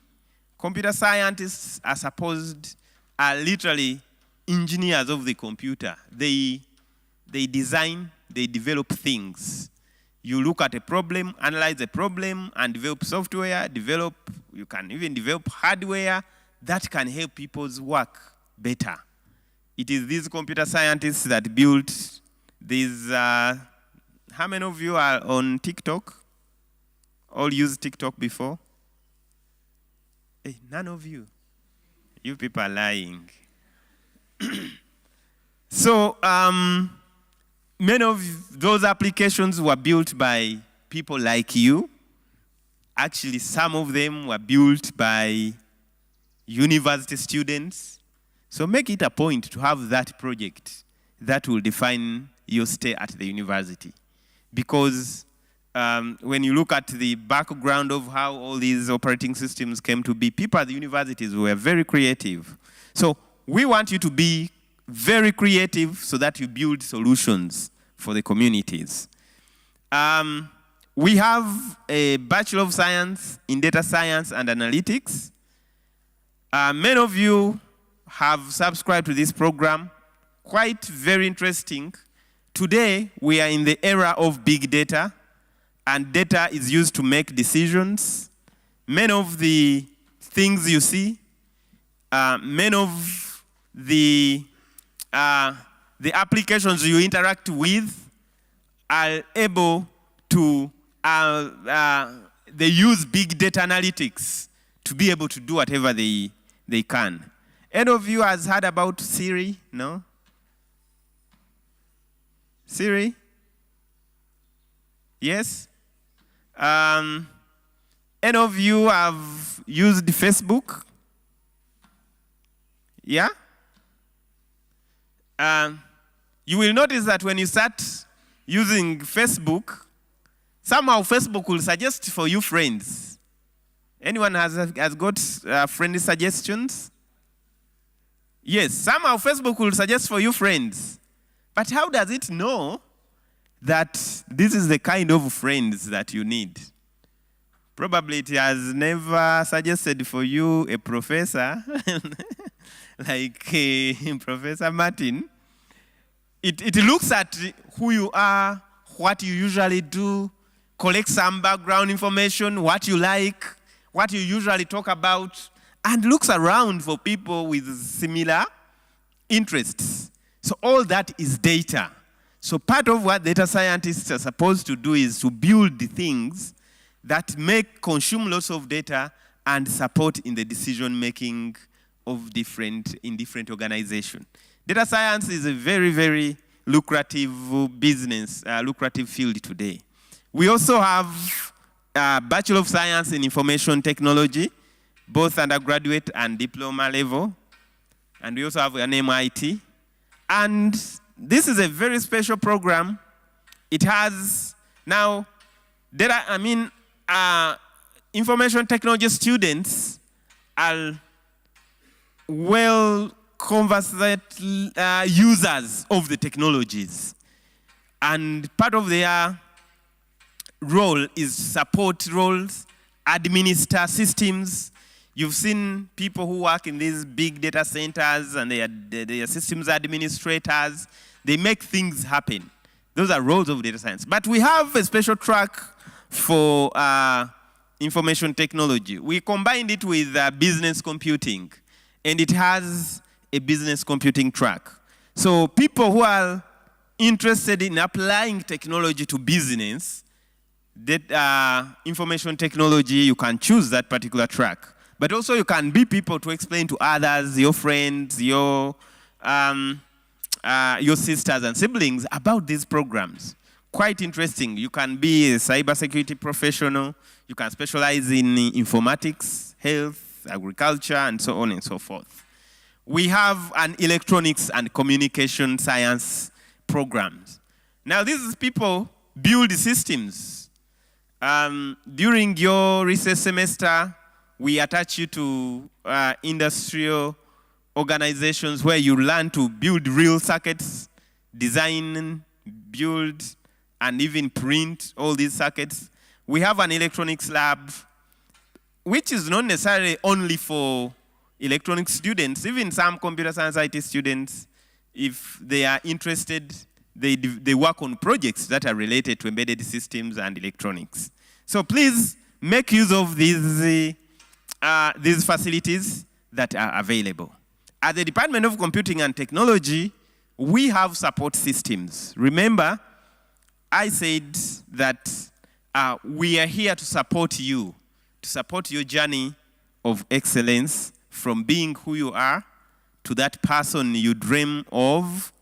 Computer scientists are literally engineers of the computer. They design, they develop things. You look at a problem, analyze the problem, and develop software, you can even develop hardware that can help people's work better. It is these computer scientists that built these, how many of you are on TikTok? All used TikTok before? Hey, none of you. You people are lying. So many of those applications were built by people like you, Actually, some of them were built by university students. So make it a point to have that project that will define your stay at the university. Because when you look at the background of how all these operating systems came to be, people at the universities were very creative. So we want you to be very creative so that you build solutions for the communities. We have a Bachelor of Science in Data Science and Analytics. Many of you have subscribed to this program. Quite very interesting. Today, we are in the era of big data, and data is used to make decisions. Many of the things you see, many of the applications you interact with are able to, they use big data analytics to be able to do whatever they can. Any of you has heard about Siri? No? Siri? Yes? Any of you have used Facebook? Yeah? You will notice that when you start using Facebook, somehow Facebook will suggest for you friends. Anyone has got friendly suggestions? Yes, somehow Facebook will suggest for you friends. But how does it know that this is the kind of friends that you need? Probably it has never suggested for you a professor, like Professor Martin. It looks at who you are, what you usually do, collects some background information, what you like, what you usually talk about, and looks around for people with similar interests. So all that is data. So part of what data scientists are supposed to do is to build the things that consume lots of data and support in the decision making of different organizations. Data science is a very, very lucrative business, lucrative field today. We also have a Bachelor of Science in Information Technology, both undergraduate and diploma level. And we also have an MIT. And this is a very special program. It has now information technology students are well conversant users of the technologies. And part of their role is support roles, administer systems. You've seen people who work in these big data centers and they are systems administrators. They make things happen. Those are roles of data science. But we have a special track for information technology. We combined it with business computing, and it has a business computing track. So people who are interested in applying technology to business, information technology, you can choose that particular track. But also you can be people to explain to others, your friends, your sisters and siblings about these programs. Quite interesting. You can be a cybersecurity professional. You can specialize in informatics, health, agriculture, and so on and so forth. We have an electronics and communication science programs. Now, these people build systems. During your research semester, we attach you to industrial organizations where you learn to build real circuits, design, build, and even print all these circuits. We have an electronics lab, which is not necessarily only for electronics students. Even some computer science IT students, if they are interested, they work on projects that are related to embedded systems and electronics. So please make use of these facilities that are available. At the Department of Computing and Technology, we have support systems. Remember, I said that we are here to support you, to support your journey of excellence from being who you are to that person you dream of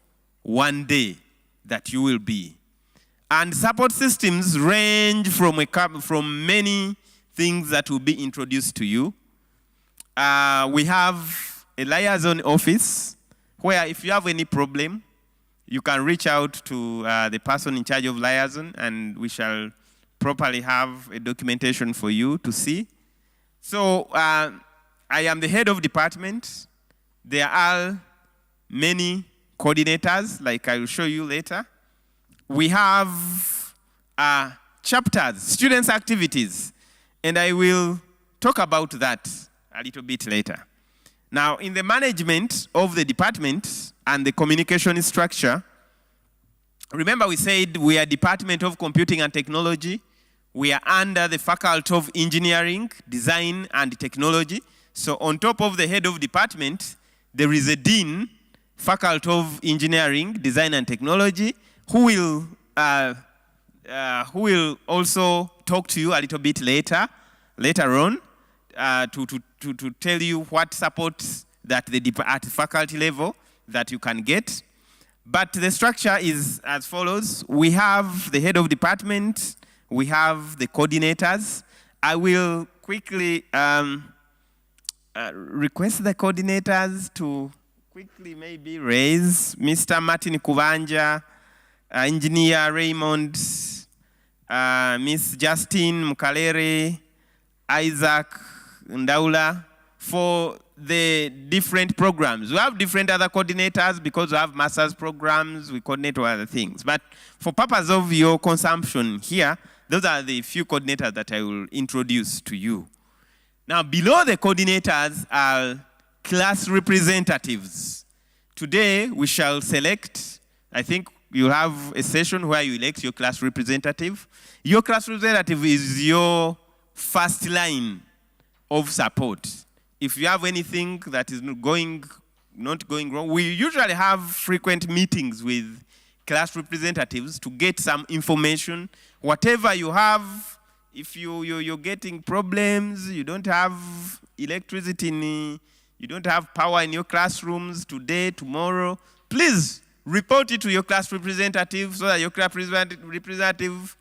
one day that you will be. And support systems range from many things that will be introduced to you. We have a liaison office where if you have any problem, you can reach out to the person in charge of liaison, and we shall properly have a documentation for you to see. So I am the head of department. There are many coordinators, like I will show you later. We have chapters, students' activities, and I will talk about that a little bit later. Now, in the management of the department and the communication structure, remember we said we are Department of Computing and Technology. We are under the Faculty of Engineering, Design, and Technology. So on top of the head of department, there is a dean, Faculty of Engineering, Design, and Technology, who will also talk to you a little bit later on to tell you what support that at faculty level that you can get. But the structure is as follows. We have the head of department. We have the coordinators. I will quickly request the coordinators to quickly maybe raise Mr. Martin Kubanja, Engineer Raymond, Miss Justine Mukalere, Isaac Ndaula, for the different programs. We have different other coordinators because we have master's programs, we coordinate all other things. But for purpose of your consumption here, those are the few coordinators that I will introduce to you. Now, below the coordinators are class representatives. Today, we shall select, I think you'll have a session where you elect your class representative. Your class representative is your first line of support. If you have anything that is not going wrong, we usually have frequent meetings with class representatives to get some information. Whatever you have, if you're getting problems, you don't have electricity, you don't have power in your classrooms today, tomorrow, please report it to your class representative so that your class representative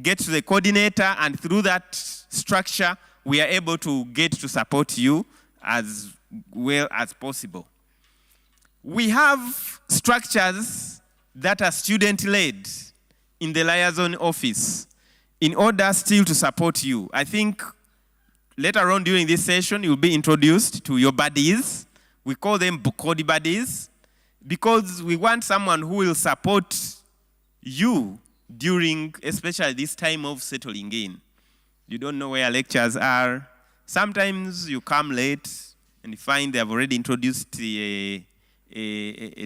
gets to the coordinator, and through that structure, we are able to get to support you as well as possible. We have structures that are student-led in the liaison office in order still to support you. I think later on during this session, you'll be introduced to your buddies. We call them Bukodi buddies because we want someone who will support you during, especially this time of settling in. You don't know where lectures are. Sometimes you come late and you find they have already introduced a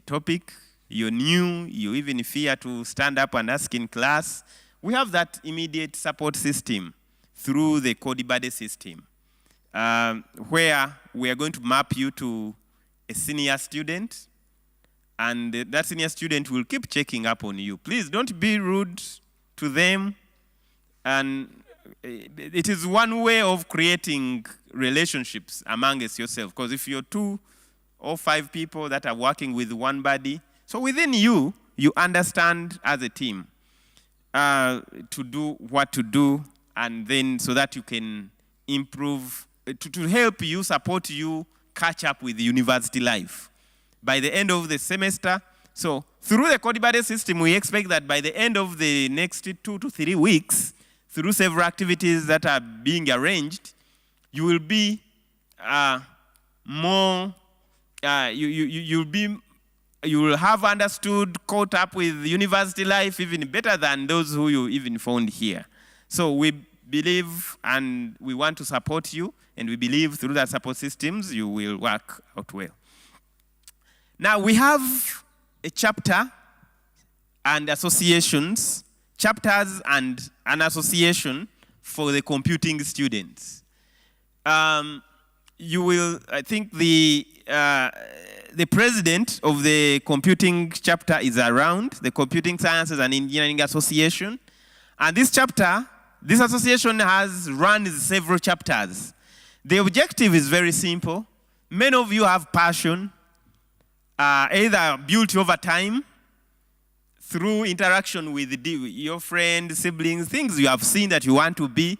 topic. You're new, you even fear to stand up and ask in class. We have that immediate support system through the CodeBuddy system, where we are going to map you to a senior student, and that senior student will keep checking up on you. Please don't be rude to them, and it is one way of creating relationships amongst yourself, because if you're 2 or 5 people that are working with one buddy, so within you, you understand as a team to do what to do, and then so that you can improve, to help you, support you, catch up with university life. By the end of the semester, so through the CodeBuddy system, we expect that by the end of the next 2 to 3 weeks, through several activities that are being arranged, you will be you will have understood, caught up with university life even better than those who you even found here. So we believe and we want to support you, and we believe through that support systems you will work out well. Now we have a chapter and associations, chapters and an association for the computing students. You will, I think the president of the computing chapter is around, the Computing Sciences and Engineering Association. And this chapter, this association has run several chapters. The objective is very simple. Many of you have passion, either built over time, through interaction with your friends, siblings, things you have seen that you want to be.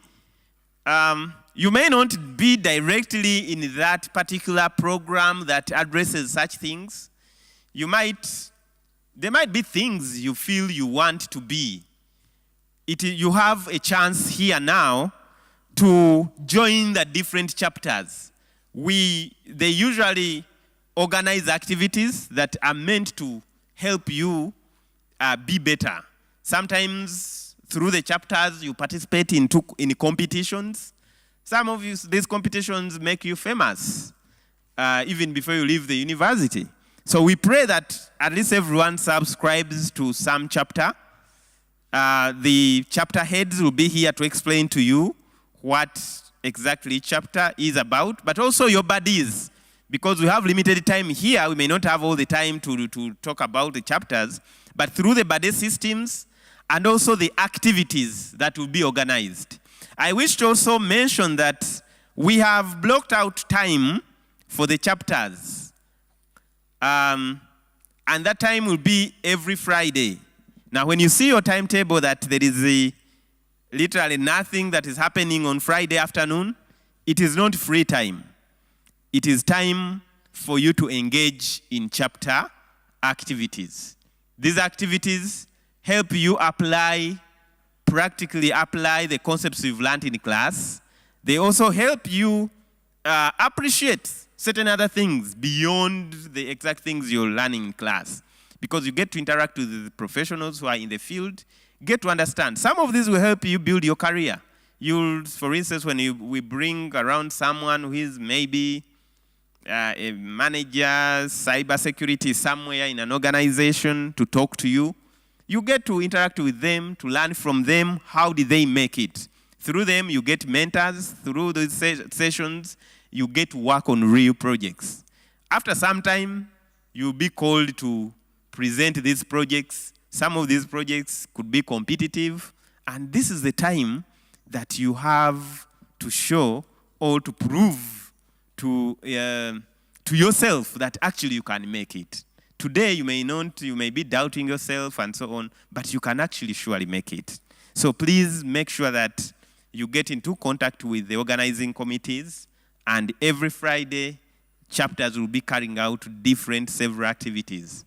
you may not be directly in that particular program that addresses such things. There might be things you feel you want to be. You have a chance here now to join the different chapters. They usually organize activities that are meant to help you be better. Sometimes through the chapters you participate in competitions. Some of these competitions make you famous even before you leave the university. So we pray that at least everyone subscribes to some chapter. The chapter heads will be here to explain to you what exactly each chapter is about, but also your buddies. Because we have limited time here, we may not have all the time to talk about the chapters, but through the buddy systems and also the activities that will be organized. I wish to also mention that we have blocked out time for the chapters. And that time will be every Friday. Now, when you see your timetable that there is literally nothing that is happening on Friday afternoon, it is not free time. It is time for you to engage in chapter activities. These activities help you practically apply the concepts you've learned in class. They also help you appreciate certain other things beyond the exact things you're learning in class, because you get to interact with the professionals who are in the field, get to understand. Some of these will help you build your career. For instance, when we bring around someone who is maybe a manager, cybersecurity somewhere in an organization to talk to you, you get to interact with them, to learn from them, how did they make it. Through them, you get mentors. Through those sessions, you get to work on real projects. After some time, you'll be called to present these projects. Some of these projects could be competitive, and this is the time that you have to show or to prove to yourself that actually you can make it. Today, you may be doubting yourself and so on, but you can actually surely make it. So please make sure that you get into contact with the organizing committees, and every Friday, chapters will be carrying out several activities.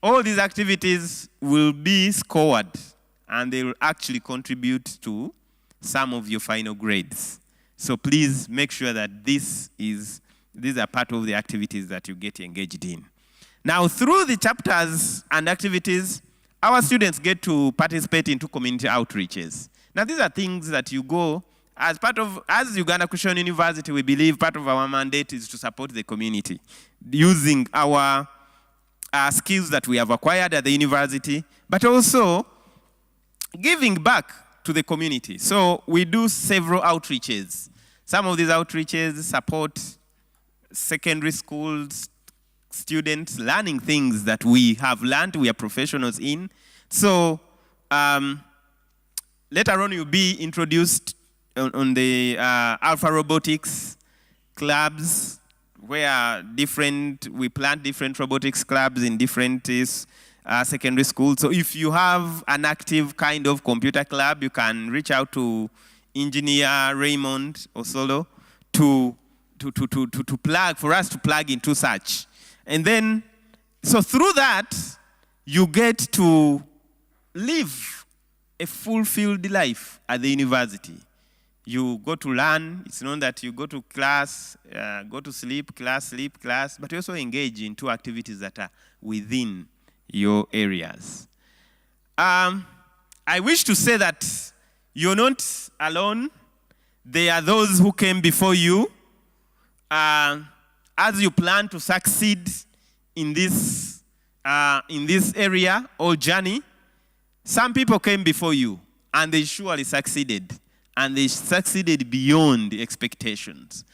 All these activities will be scored, and they will actually contribute to some of your final grades. So please make sure that these are part of the activities that you get engaged in. Now, through the chapters and activities, our students get to participate into community outreaches. Now, these are things that you go, as Uganda Christian University, we believe part of our mandate is to support the community using our skills that we have acquired at the university, but also giving back to the community. So we do several outreaches. Some of these outreaches support secondary schools, students learning things that we have learned, we are professionals in. So later on, you'll be introduced on the Alpha Robotics clubs, where we plant different robotics clubs in different secondary schools. So if you have an active kind of computer club, you can reach out to Engineer Raymond Osolo for us to plug into such. And then, so through that, you get to live a fulfilled life at the university. You go to learn. It's known that you go to class, go to sleep, class, but you also engage in two activities that are within your areas. I wish to say that you're not alone. There are those who came before you. As you plan to succeed in this area or journey, some people came before you, and they surely succeeded. And they succeeded beyond expectations.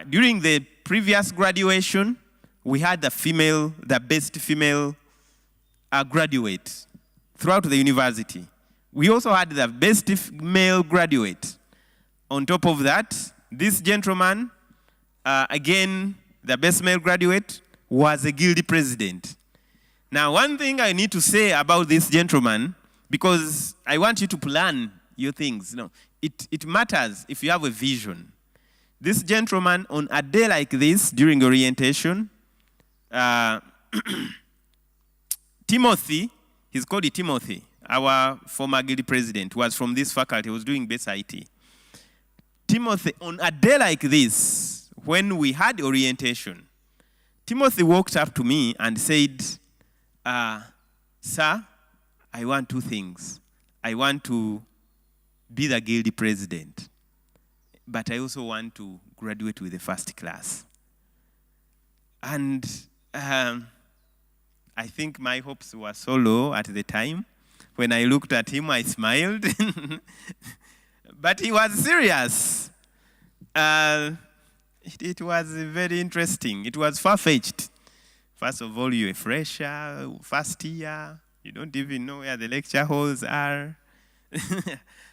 During the previous graduation, we had the best female graduate throughout the university. We also had the best male graduate. On top of that, this gentleman, again, the best male graduate, was a guild president. Now, one thing I need to say about this gentleman, because I want you to plan your things. it matters if you have a vision. This gentleman, on a day like this, during orientation, Timothy, he's called Timothy, our former guild president, was from this faculty, was doing base IT. Timothy, on a day like this, when we had orientation, Timothy walked up to me and said, sir, I want two things. I want to be the guild president, but I also want to graduate with the first class. And I think my hopes were so low at the time. When I looked at him, I smiled. But he was serious. It was very interesting. It was far-fetched. First of all, you're a fresher, first year. You don't even know where the lecture halls are.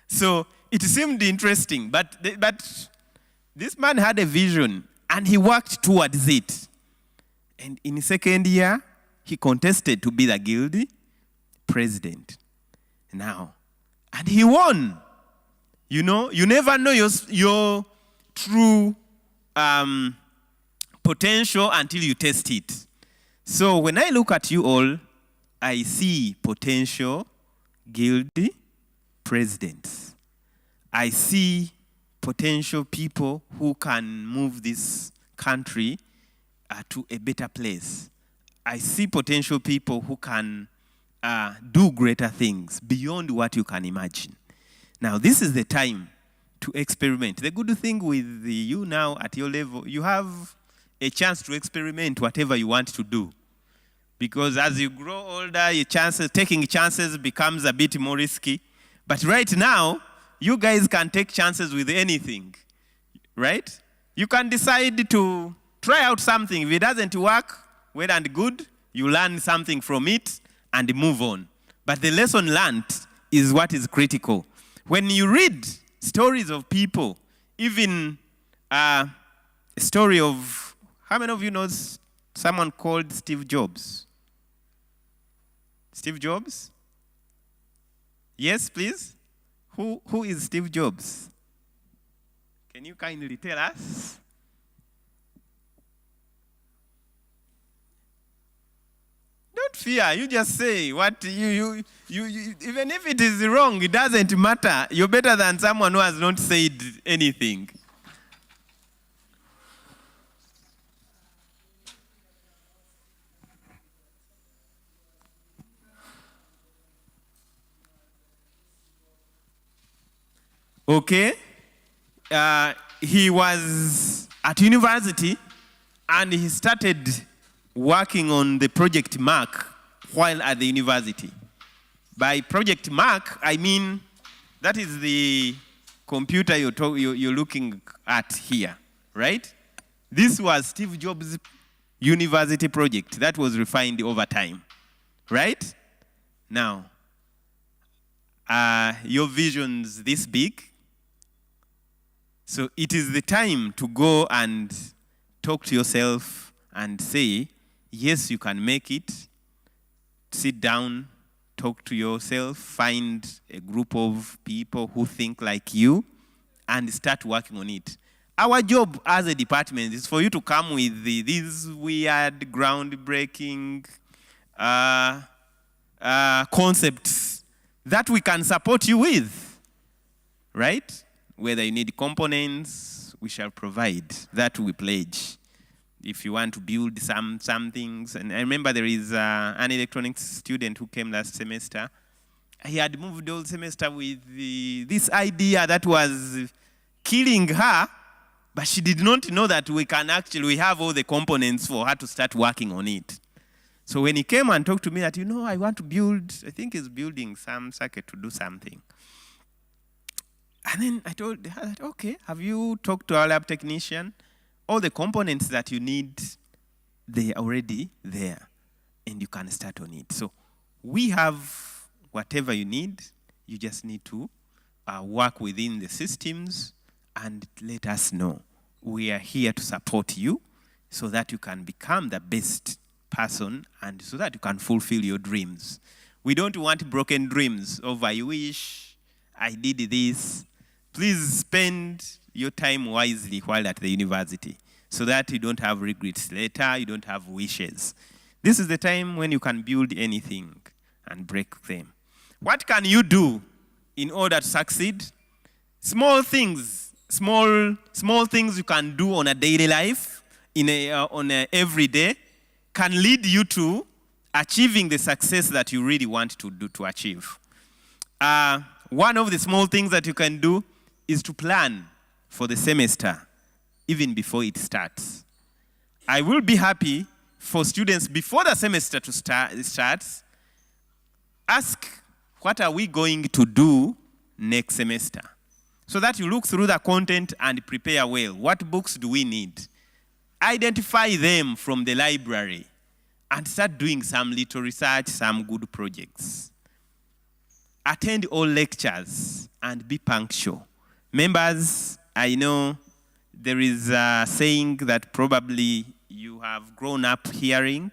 So it seemed interesting. But this man had a vision, and he worked towards it. And in the second year, he contested to be the guild president. Now, and he won. You know, you never know your true potential until you test it. So when I look at you all, I see potential guild presidents. I see potential people who can move this country to a better place. I see potential people who can do greater things beyond what you can imagine. Now, this is the time to experiment. The good thing with you now at your level, you have a chance to experiment whatever you want to do. Because as you grow older, taking chances becomes a bit more risky. But right now, you guys can take chances with anything, right? You can decide to try out something. If it doesn't work, well and good, you learn something from it and move on. But the lesson learned is what is critical. When you read stories of people, even a story of, how many of you know someone called Steve Jobs? Steve Jobs? Yes, please? Who is Steve Jobs? Can you kindly tell us? Don't fear, you just say what you even if it is wrong, it doesn't matter. You're better than someone who has not said anything. Okay, he was at university and he started working on the Project Mark while at the university. By Project Mark, I mean that is the computer you're looking at here, right? This was Steve Jobs' university project that was refined over time, right? Now, your vision's this big. So it is the time to go and talk to yourself and say, yes, you can make it. Sit down, talk to yourself, find a group of people who think like you, and start working on it. Our job as a department is for you to come with these weird, groundbreaking concepts that we can support you with, right? Whether you need components, we shall provide. That we pledge. If you want to build some things, and I remember there is an electronics student who came last semester. He had moved all semester with this idea that was killing her, but she did not know that we have all the components for her to start working on it. So when he came and talked to me that, I want to build, I think he's building some circuit to do something. And then I told her, okay, have you talked to our lab technician? All the components that you need, they are already there, and you can start on it. So we have whatever you need. You just need to work within the systems and let us know. We are here to support you so that you can become the best person and so that you can fulfill your dreams. We don't want broken dreams of I wish I did this. please spend your time wisely while at the university so that you don't have regrets later, you don't have wishes. This is the time when you can build anything and break them. What can you do in order to succeed? Small things, small things you can do on a daily life, on a every day, can lead you to achieving the success that you really want to achieve. One of the small things that you can do is to plan for the semester, even before it starts. I will be happy for students before the semester starts, ask what are we going to do next semester, so that you look through the content and prepare well. What books do we need? Identify them from the library and start doing some little research, some good projects. Attend all lectures and be punctual. Members, I know there is a saying that probably you have grown up hearing,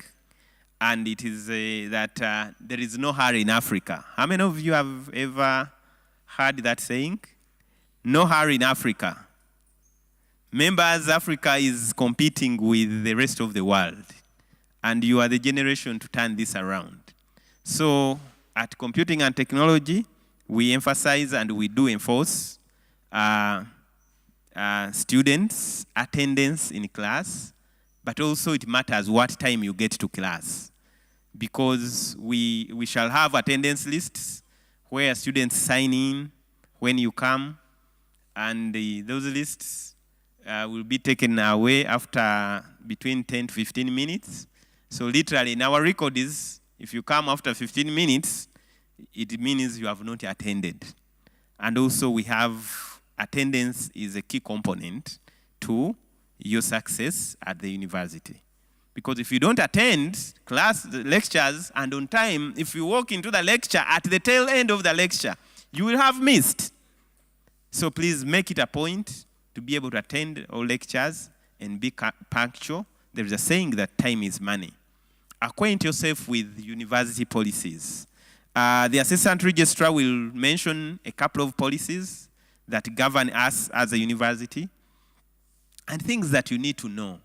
and it is that there is no hurry in Africa. How many of you have ever heard that saying? No hurry in Africa. Members, Africa is competing with the rest of the world, and you are the generation to turn this around. So at Computing and Technology, we emphasize and we do enforce students' attendance in class, but also it matters what time you get to class, because we shall have attendance lists where students sign in when you come, and those lists will be taken away after between 10 to 15 minutes. So literally, in our record is, if you come after 15 minutes, it means you have not attended. And also we have attendance is a key component to your success at the university. Because if you don't attend lectures, and on time, if you walk into the lecture at the tail end of the lecture, you will have missed. So please make it a point to be able to attend all lectures and be punctual. There is a saying that time is money. Acquaint yourself with university policies. The assistant registrar will mention a couple of policies that govern us as a university and things that you need to know.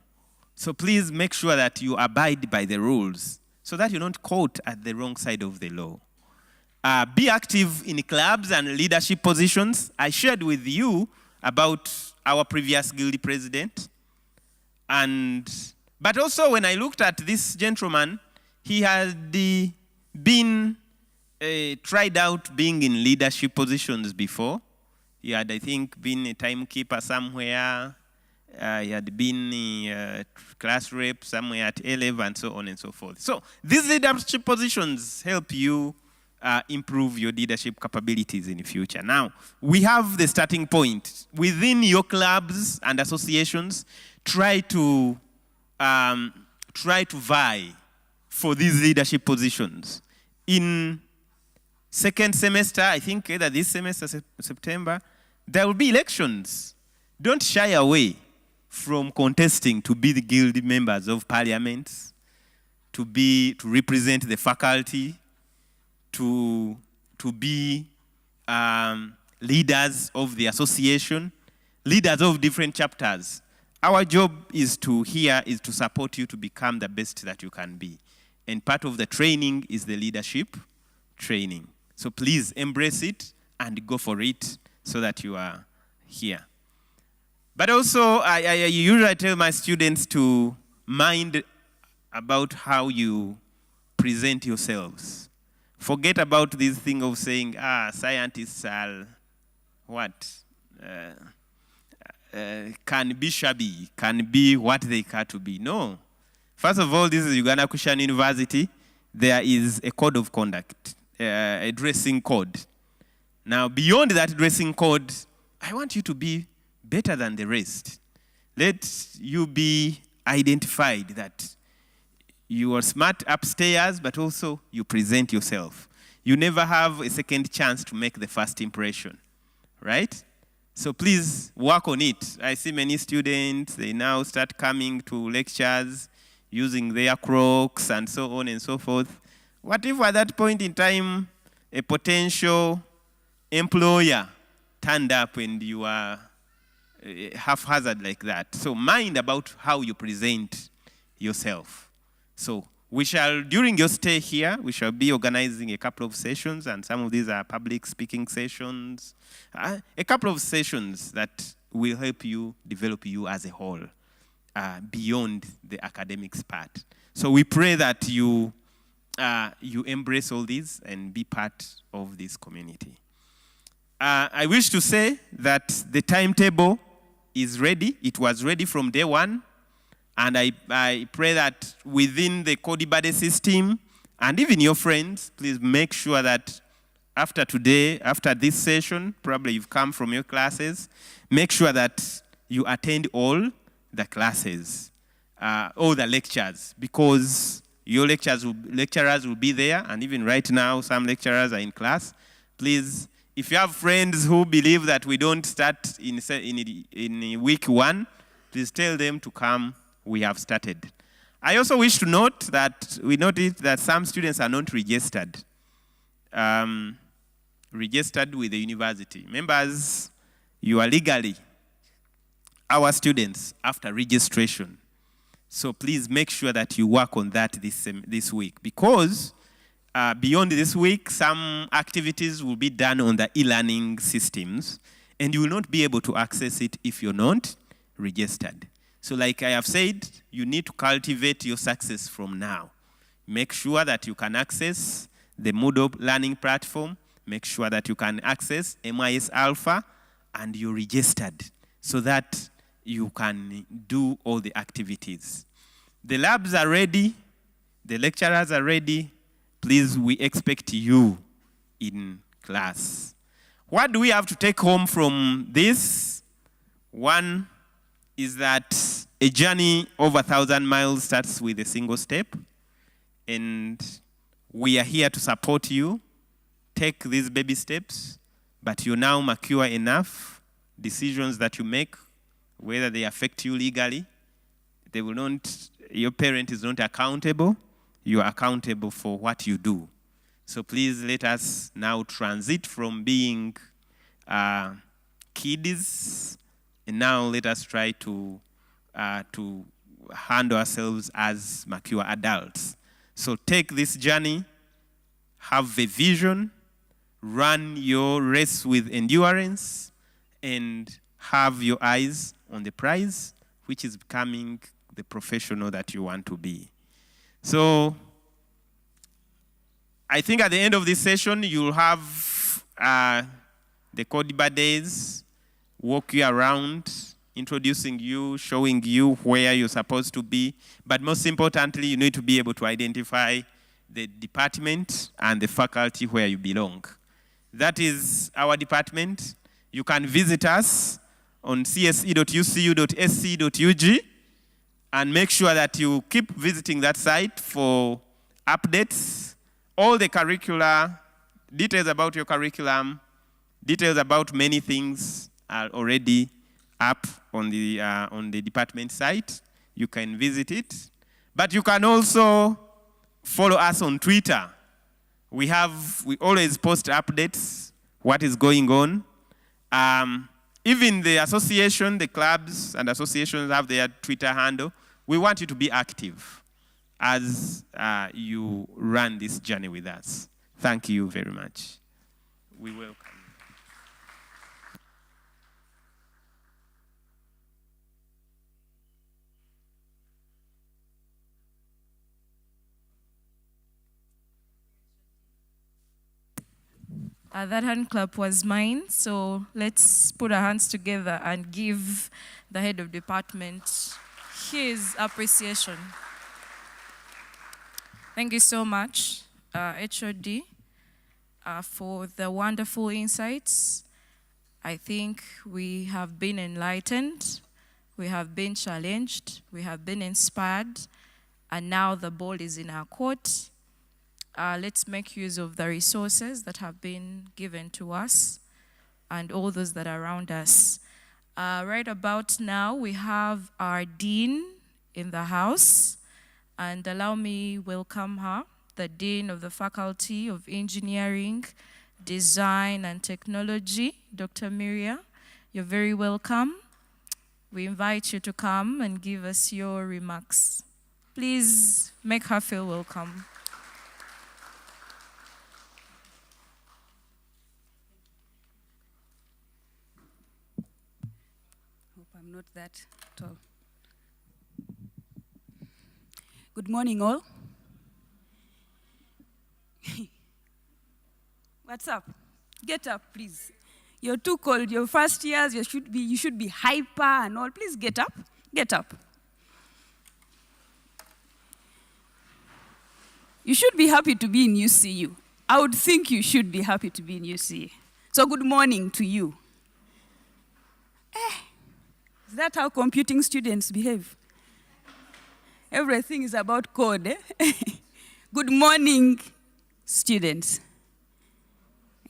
So please make sure that you abide by the rules so that you're not caught at the wrong side of the law. Be active in clubs and leadership positions. I shared with you about our previous guild president. But also when I looked at this gentleman, he had been tried out being in leadership positions before. He had, I think, been a timekeeper somewhere. He had been a class rep somewhere at A-level and so on and so forth. So these leadership positions help you improve your leadership capabilities in the future. Now, we have the starting point. Within your clubs and associations, try to vie for these leadership positions. In second semester, I think either this semester, September, there will be elections. Don't shy away from contesting to be the guild members of parliament, to represent the faculty, to be leaders of the association, leaders of different chapters. Our job is to support you to become the best that you can be. And part of the training is the leadership training. So please embrace it and go for it so that you are here. But also, I usually tell my students to mind about how you present yourselves. Forget about this thing of saying, scientists are can be shabby, can be what they care to be. No. First of all, this is Uganda Christian University. There is a code of conduct, a dressing code. Now, beyond that dressing code, I want you to be better than the rest. Let you be identified that you are smart upstairs, but also you present yourself. You never have a second chance to make the first impression, right? So please work on it. I see many students, they now start coming to lectures using their Crocs and so on and so forth. What if at that point in time, a potential employer turned up and you are haphazard like that. So mind about how you present yourself. So we shall, during your stay here, we shall be organizing a couple of sessions, and some of these are public speaking sessions. A couple of sessions that will help you develop you as a whole beyond the academics part. So we pray that you embrace all these and be part of this community. I wish to say that the timetable is ready. It was ready from day one. And I pray that within the Codibade system, and even your friends, please make sure that after today, after this session, probably you've come from your classes, make sure that you attend all the classes, all the lectures, because your lecturers will be there, and even right now, some lecturers are in class. Please, if you have friends who believe that we don't start in week one, please tell them to come. We have started. I also wish to note that we noticed that some students are not registered. Registered with the university. Members, you are legally our students after registration. So please make sure that you work on that this week, because beyond this week, some activities will be done on the e-learning systems, and you will not be able to access it if you're not registered. So like I have said, you need to cultivate your success from now. Make sure that you can access the Moodle learning platform. Make sure that you can access MIS Alpha, and you're registered so that you can do all the activities. The labs are ready. The lecturers are ready. Please, we expect you in class. What do we have to take home from this? One is that a journey over 1,000 miles starts with a single step, and we are here to support you. Take these baby steps, but you're now mature enough. Decisions that you make, whether they affect you legally, they will not, your parent is not accountable. You are accountable for what you do. So please let us now transit from being kiddies, and now let us try to handle ourselves as mature adults. So take this journey, have a vision, run your race with endurance, and have your eyes on the prize, which is becoming the professional that you want to be. So I think at the end of this session, you'll have the Codibade days, walk you around, introducing you, showing you where you're supposed to be. But most importantly, you need to be able to identify the department and the faculty where you belong. That is our department. You can visit us on cse.ucu.sc.ug and make sure that you keep visiting that site for updates. All the curricula, details about your curriculum, details about many things are already up on the department site. You can visit it. But you can also follow us on Twitter. We always post updates, what is going on. Even the association, the clubs and associations have their Twitter handle. We want you to be active as you run this journey with us. Thank you very much. We welcome. That hand clap was mine, so let's put our hands together and give the head of department his appreciation. Thank you so much, HOD, for the wonderful insights. I think we have been enlightened, we have been challenged, we have been inspired, and now the ball is in our court. Let's make use of the resources that have been given to us and all those that are around us. Right about now, we have our Dean in the house, and allow me welcome her, the Dean of the Faculty of Engineering, Design and Technology, Dr. Miria. You're very welcome. We invite you to come and give us your remarks. Please make her feel welcome. Hope I'm not that tall. Good morning, all. What's up? Get up, please. You're too cold. Your first years, you should be hyper and all. Please get up. Get up. You should be happy to be in UCU. I would think you should be happy to be in UCU. So good morning to you. Is that how computing students behave? Everything is about code, eh? Good morning, students.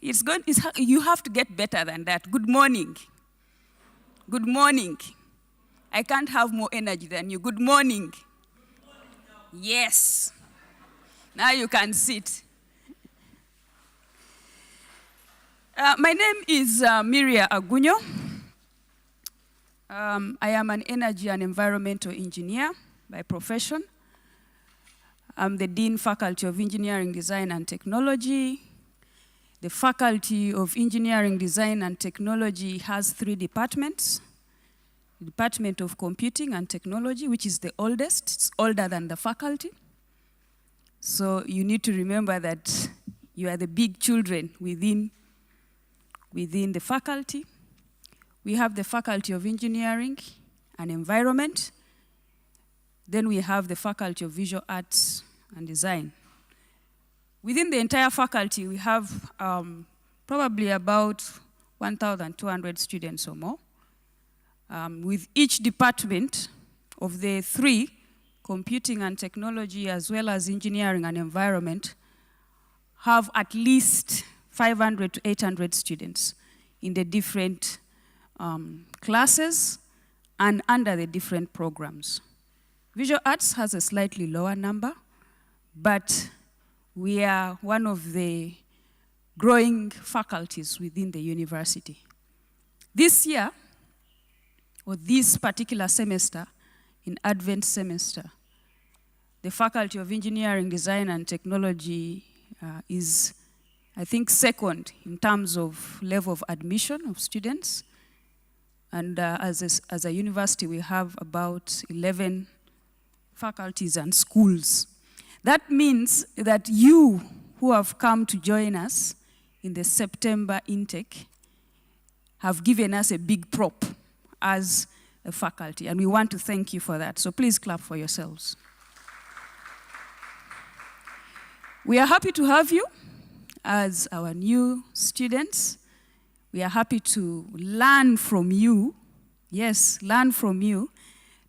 You have to get better than that. Good morning. Good morning. I can't have more energy than you. Good morning. Yes. Now you can sit. My name is Miria Agunyo. I am an energy and environmental engineer by profession. I'm the Dean Faculty of Engineering, Design and Technology. The Faculty of Engineering, Design and Technology has 3 departments. The Department of Computing and Technology, which is the oldest. It's older than the faculty. So you need to remember that you are the big children within the faculty. We have the Faculty of Engineering and Environment. Then we have the Faculty of Visual Arts and Design. Within the entire faculty, we have probably about 1,200 students or more. With each department of the 3, computing and technology as well as engineering and environment, have at least 500 to 800 students in the different classes and under the different programs. Visual Arts has a slightly lower number, but we are one of the growing faculties within the university. This year, or this particular semester, in Advent semester, the Faculty of Engineering, Design and Technology is, I think, second in terms of level of admission of students. And as a university, we have about 11 faculties and schools. That means that you who have come to join us in the September intake have given us a big prop as a faculty, and we want to thank you for that. So please clap for yourselves. We are happy to have you as our new students. We are happy to learn from you. Yes, learn from you,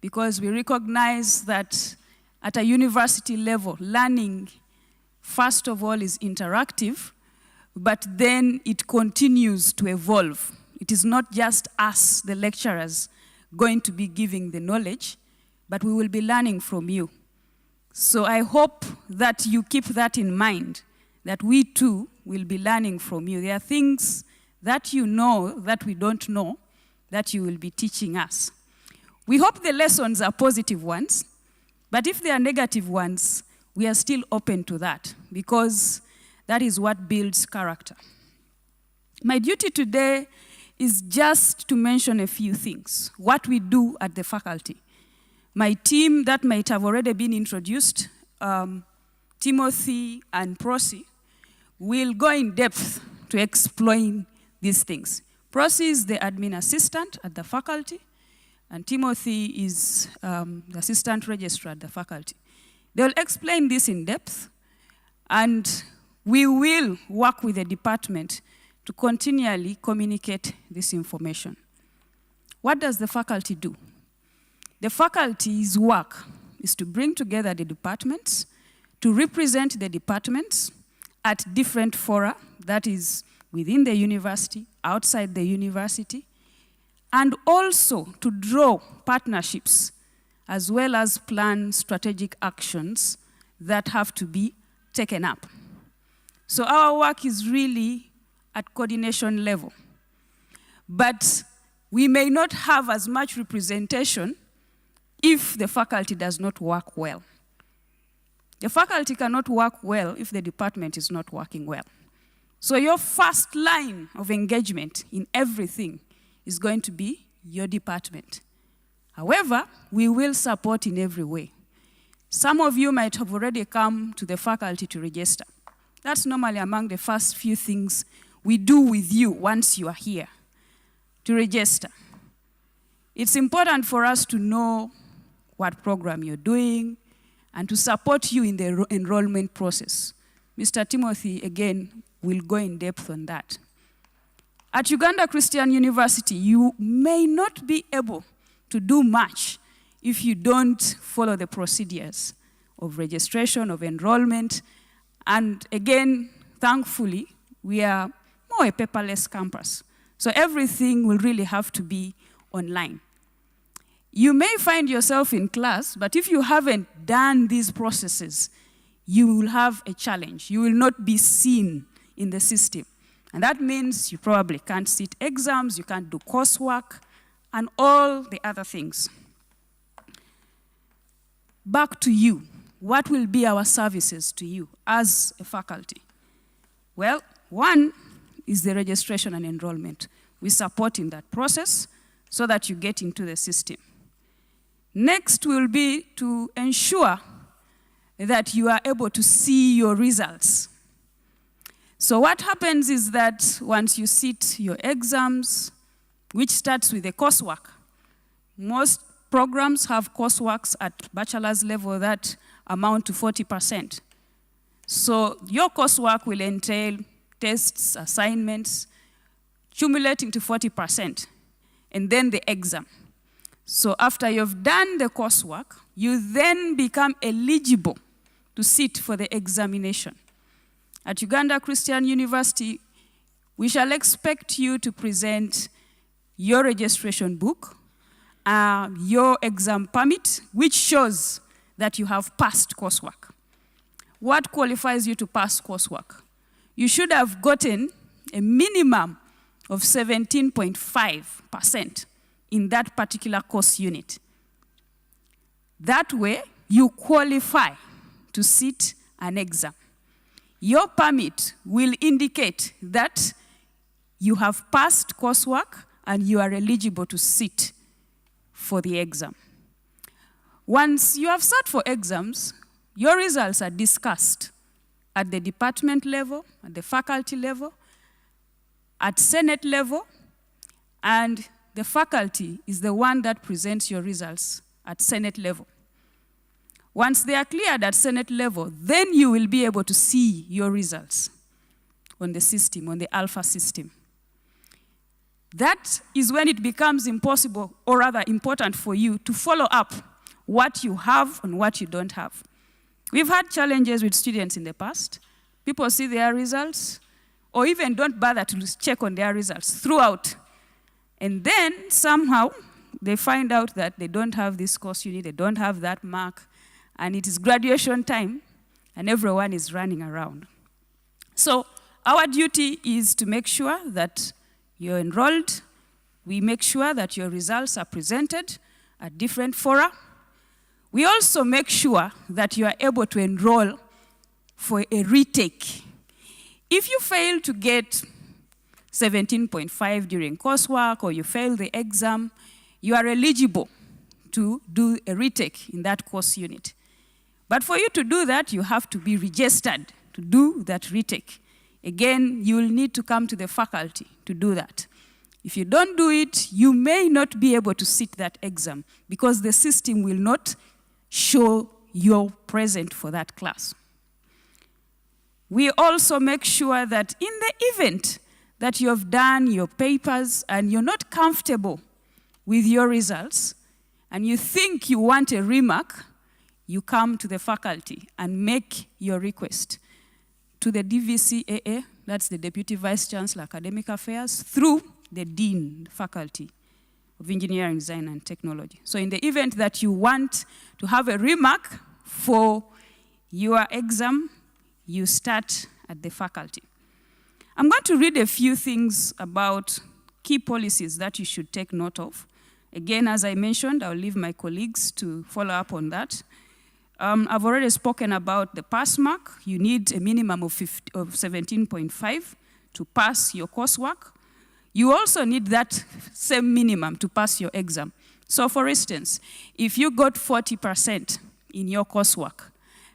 because we recognize that at a university level, learning, first of all, is interactive, but then it continues to evolve. It is not just us, the lecturers, going to be giving the knowledge, but we will be learning from you. So I hope that you keep that in mind, that we too will be learning from you. There are things that you know that we don't know that you will be teaching us. We hope the lessons are positive ones, but if they are negative ones, we are still open to that, because that is what builds character. My duty today is just to mention a few things, what we do at the faculty. My team that might have already been introduced, Timothy and Prosi, will go in depth to explain these things. Prosi is the admin assistant at the faculty, and Timothy is the assistant registrar at the faculty. They'll explain this in depth, and we will work with the department to continually communicate this information. What does the faculty do? The faculty's work is to bring together the departments, to represent the departments at different fora, that is within the university, outside the university, and also to draw partnerships as well as plan strategic actions that have to be taken up. So our work is really at coordination level. But we may not have as much representation if the faculty does not work well. The faculty cannot work well if the department is not working well. So your first line of engagement in everything is going to be your department. However, we will support in every way. Some of you might have already come to the faculty to register. That's normally among the first few things we do with you once you are here, to register. It's important for us to know what program you're doing and to support you in the enrollment process. Mr. Timothy, again, will go in depth on that. At Uganda Christian University, you may not be able to do much if you don't follow the procedures of registration, of enrollment. And again, thankfully, we are more a paperless campus. So everything will really have to be online. You may find yourself in class, but if you haven't done these processes, you will have a challenge. You will not be seen in the system. And that means you probably can't sit exams, you can't do coursework, and all the other things. Back to you. What will be our services to you as a faculty? Well, one is the registration and enrollment. We support in that process so that you get into the system. Next will be to ensure that you are able to see your results. So what happens is that once you sit your exams, which starts with the coursework, most programs have courseworks at bachelor's level that amount to 40%. So your coursework will entail tests, assignments, accumulating to 40%, and then the exam. So after you've done the coursework, you then become eligible to sit for the examination. At Uganda Christian University, we shall expect you to present your registration book, your exam permit, which shows that you have passed coursework. What qualifies you to pass coursework? You should have gotten a minimum of 17.5% in that particular course unit. That way, you qualify to sit an exam. Your permit will indicate that you have passed coursework and you are eligible to sit for the exam. Once you have sat for exams, your results are discussed at the department level, at the faculty level, at Senate level, and the faculty is the one that presents your results at Senate level. Once they are cleared at Senate level, then you will be able to see your results on the system, on the Alpha system. That is when it becomes impossible, or rather important for you to follow up what you have and what you don't have. We've had challenges with students in the past. People see their results, or even don't bother to check on their results throughout. And then somehow they find out that they don't have this course unit, they don't have that mark, and it is graduation time, and everyone is running around. So our duty is to make sure that you're enrolled. We make sure that your results are presented at different fora. We also make sure that you are able to enroll for a retake. If you fail to get 17.5 during coursework, or you fail the exam, you are eligible to do a retake in that course unit. But for you to do that, you have to be registered to do that retake. Again, you will need to come to the faculty to do that. If you don't do it, you may not be able to sit that exam because the system will not show you're present for that class. We also make sure that in the event that you have done your papers and you're not comfortable with your results and you think you want a remark, you come to the faculty and make your request to the DVCAA, that's the Deputy Vice Chancellor Academic Affairs, through the Dean, Faculty of Engineering, Design and Technology. So in the event that you want to have a remark for your exam, you start at the faculty. I'm going to read a few things about key policies that you should take note of. Again, as I mentioned, I'll leave my colleagues to follow up on that. I've already spoken about the pass mark. You need a minimum of 17.5 to pass your coursework. You also need that same minimum to pass your exam. So for instance, if you got 40% in your coursework,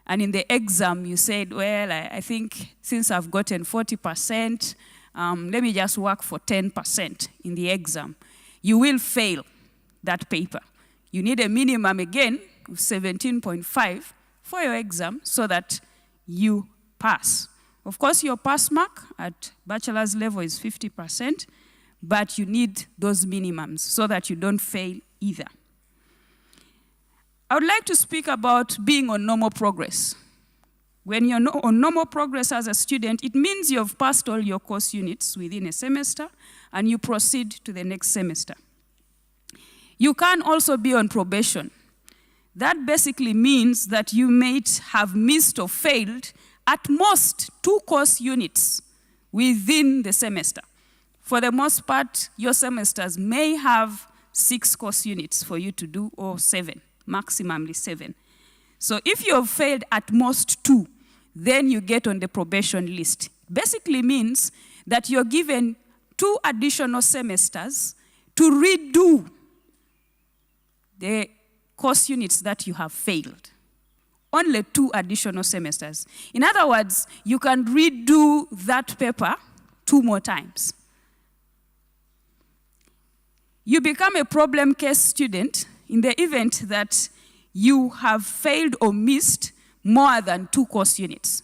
and in the exam you said, well, I think since I've gotten 40%, let me just work for 10% in the exam, you will fail that paper. You need a minimum again of 17.5 for your exam so that you pass. Of course, your pass mark at bachelor's level is 50%, but you need those minimums so that you don't fail either. I would like to speak about being on normal progress. When you're on normal progress as a student, it means you've passed all your course units within a semester and you proceed to the next semester. You can also be on probation. That basically means that you may have missed or failed at most 2 course units within the semester. For the most part, your semesters may have 6 course units for you to do, or 7, maximally 7. So if you have failed at most 2, then you get on the probation list. Basically means that you're given 2 additional semesters to redo the course units that you have failed. Only 2 additional semesters. In other words, you can redo that paper 2 more times. You become a problem case student in the event that you have failed or missed more than 2 course units.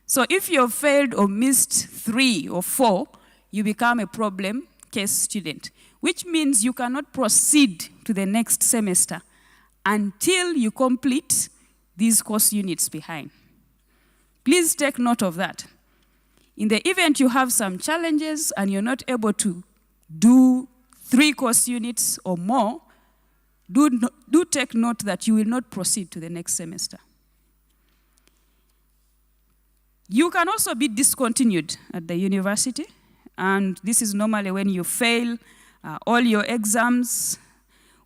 So if you have failed or missed 3 or 4, you become a problem case student, which means you cannot proceed to the next semester until you complete these course units behind. Please take note of that. In the event you have some challenges and you're not able to do 3 course units or more, do take note that you will not proceed to the next semester. You can also be discontinued at the university, and this is normally when you fail all your exams,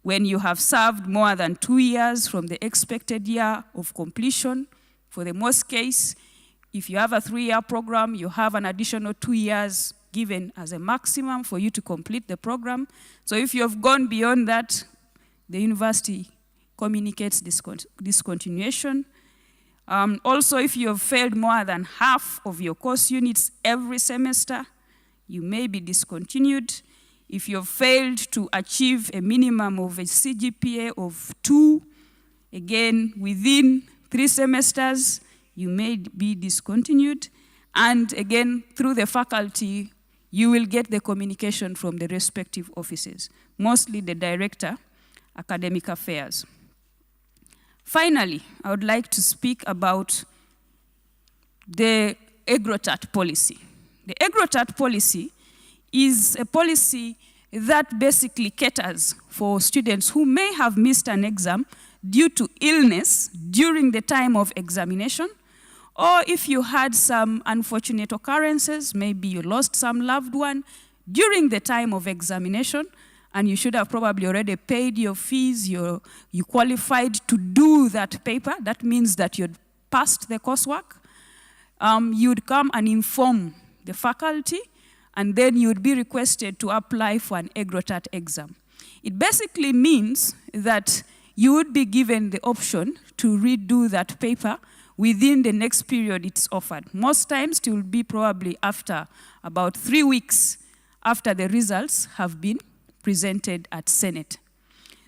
when you have served more than 2 years from the expected year of completion. For the most case, if you have a 3-year program, you have an additional 2 years given as a maximum for you to complete the program. So if you have gone beyond that, the university communicates discontinuation. Also, if you have failed more than half of your course units every semester, you may be discontinued. If you have failed to achieve a minimum of a CGPA of 2, again, within 3 semesters, you may be discontinued. And again, through the faculty, you will get the communication from the respective offices, mostly the director, academic affairs. Finally, I would like to speak about the EGROTAT policy. The EGROTAT policy is a policy that basically caters for students who may have missed an exam due to illness during the time of examination, or if you had some unfortunate occurrences, maybe you lost some loved one during the time of examination, and you should have probably already paid your fees, you qualified to do that paper. That means that you'd passed the coursework. You'd come and inform the faculty, and then you'd be requested to apply for an EGROTAT exam. It basically means that you would be given the option to redo that paper within the next period it's offered. Most times it will be probably after about 3 weeks after the results have been presented at Senate.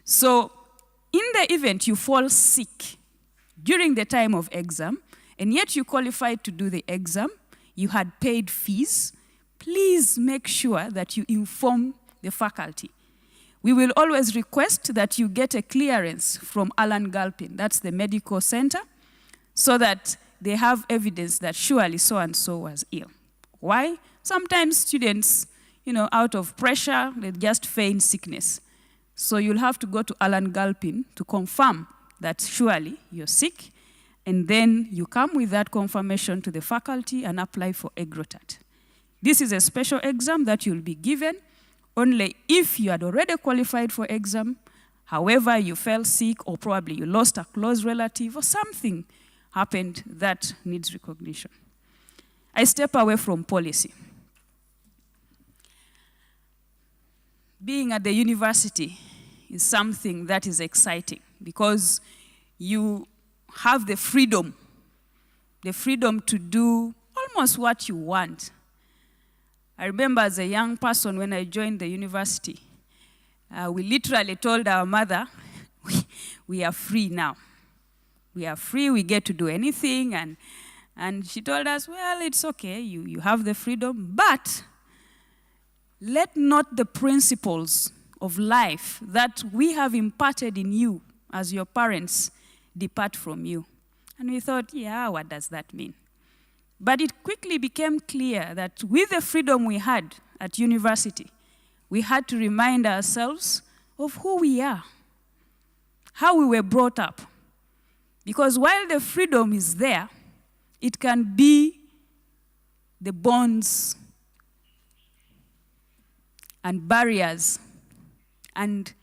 So in the event you fall sick during the time of exam, and yet you qualified to do the exam, you had paid fees, please make sure that you inform the faculty. We will always request that you get a clearance from Alan Galpin, that's the medical center, so that they have evidence that surely so-and-so was ill. Why? Sometimes students, out of pressure, they just feign sickness. So you'll have to go to Alan Galpin to confirm that surely you're sick, and then you come with that confirmation to the faculty and apply for EGROTAT. This is a special exam that you'll be given only if you had already qualified for exam. However, you fell sick, or probably you lost a close relative, or something happened that needs recognition. I step away from policy. Being at the university is something that is exciting because you have the freedom to do almost what you want. I remember as a young person when I joined the university, we literally told our mother, we are free now. We are free, we get to do anything. And she told us, well, it's okay, you have the freedom, but let not the principles of life that we have imparted in you as your parents depart from you. And we thought, yeah, what does that mean? But it quickly became clear that with the freedom we had at university, we had to remind ourselves of who we are, how we were brought up. Because while the freedom is there, it can be the bonds and barriers and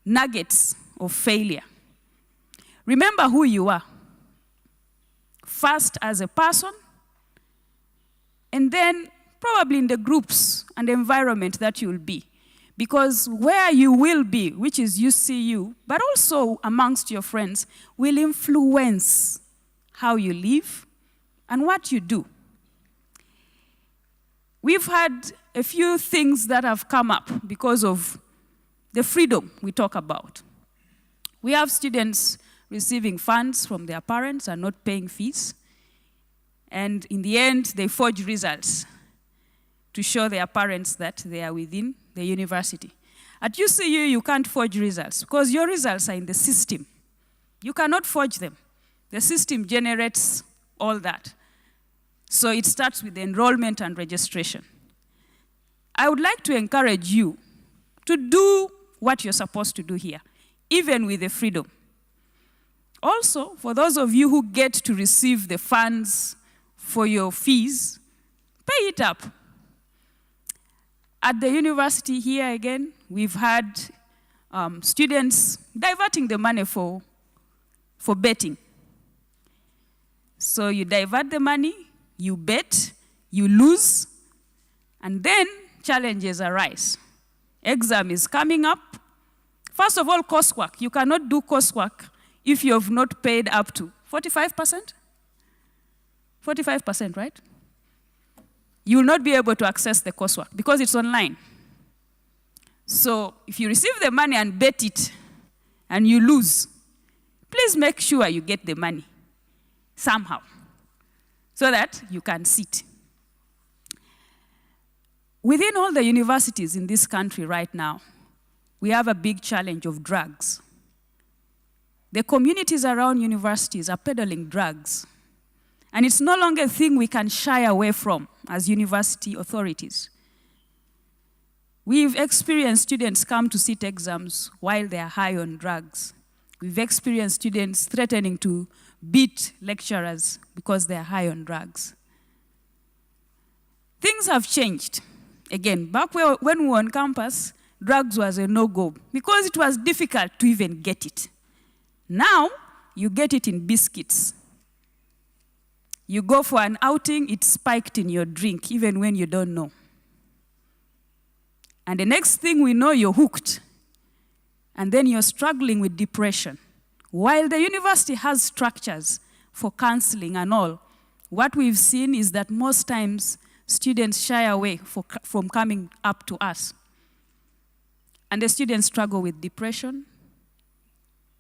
nuggets of failure. Remember who you are. First as a person, and then probably in the groups and the environment that you'll be. Because where you will be, which is UCU, but also amongst your friends, will influence how you live and what you do. We've had a few things that have come up because of the freedom we talk about. We have students receiving funds from their parents and not paying fees. And in the end, they forge results to show their parents that they are within the university. At UCU, you can't forge results because your results are in the system. You cannot forge them. The system generates all that. So it starts with the enrollment and registration. I would like to encourage you to do what you're supposed to do here, even with the freedom. Also, for those of you who get to receive the funds for your fees, pay it up. At the university here again, we've had students diverting the money for betting. So you divert the money, you bet, you lose, and then challenges arise. Exam is coming up. First of all, coursework. You cannot do coursework if you have not paid up to 45%? 45%, right? You will not be able to access the coursework because it's online. So if you receive the money and bet it and you lose, please make sure you get the money somehow so that you can sit. Within all the universities in this country right now, we have a big challenge of drugs. The communities around universities are peddling drugs. And it's no longer a thing we can shy away from as university authorities. We've experienced students come to sit exams while they are high on drugs. We've experienced students threatening to beat lecturers because they are high on drugs. Things have changed. Again, back when we were on campus, drugs was a no-go because it was difficult to even get it. Now, you get it in biscuits. You go for an outing, it's spiked in your drink, even when you don't know. And the next thing we know, you're hooked. And then you're struggling with depression. While the university has structures for counseling and all, what we've seen is that most times students shy away from coming up to us. And the students struggle with depression.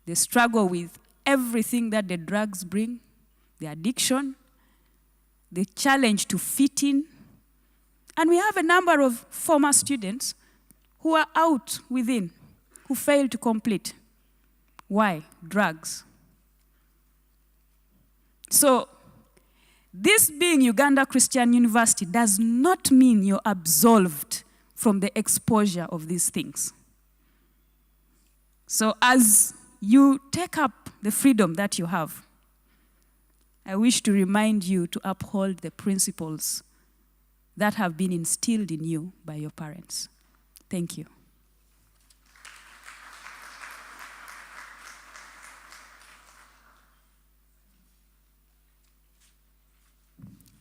They struggle with everything that the drugs bring, the addiction, the challenge to fit in. And we have a number of former students who are out within, who failed to complete. Why? Drugs. So, this being Uganda Christian University does not mean you're absolved from the exposure of these things. So as you take up the freedom that you have, I wish to remind you to uphold the principles that have been instilled in you by your parents. Thank you.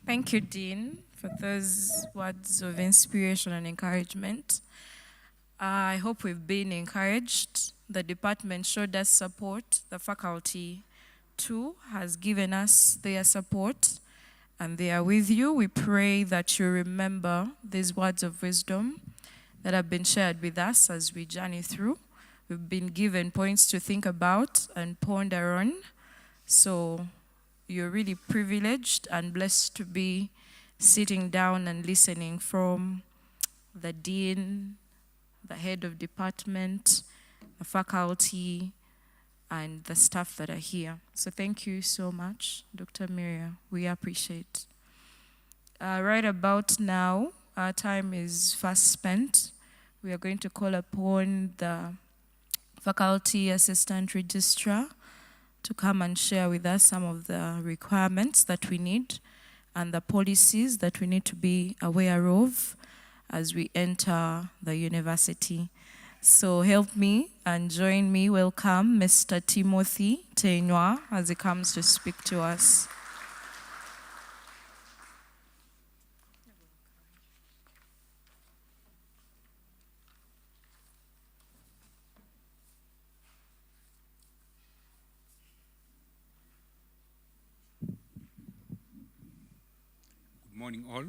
Thank you, Dean, for those words of inspiration and encouragement. I hope we've been encouraged. The department showed us support. The faculty, too, has given us their support, and they are with you. We pray that you remember these words of wisdom that have been shared with us as we journey through. We've been given points to think about and ponder on. So you're really privileged and blessed to be sitting down and listening from the dean, the head of department, the faculty, and the staff that are here. So thank you so much, Dr. Miria. We appreciate. Right about now, our time is fast spent. We are going to call upon the faculty assistant registrar to come and share with us some of the requirements that we need and the policies that we need to be aware of as we enter the university. So help me and join me. Welcome Mr. Timothy Tenywa as he comes to speak to us. Good morning, all.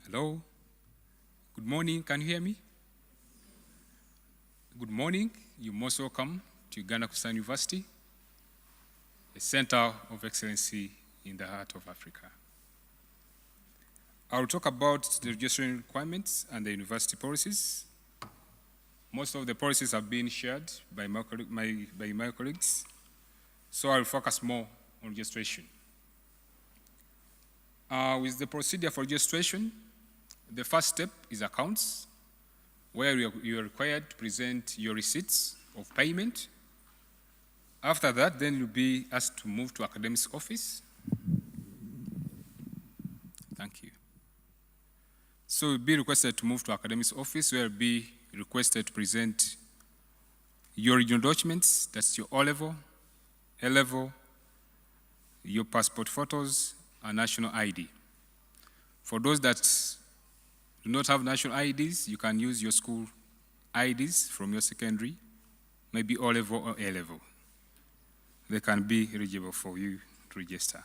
Hello. Good morning. Can you hear me? Good morning. You're most welcome to Uganda Christian University, a center of excellency in the heart of Africa. I will talk about the registration requirements and the university policies. Most of the policies have been shared by my colleagues, so I will focus more on registration. With the procedure for registration, the first step is accounts, where you are required to present your receipts of payment. After that, then you'll be asked to move to academics office. Thank you. So you'll be requested to move to academics office, where you'll be requested to present your regional documents, that's your O-level, A-level, your passport photos, and national ID. For those that do not have national IDs, you can use your school IDs from your secondary, maybe O-level or A-level. They can be eligible for you to register.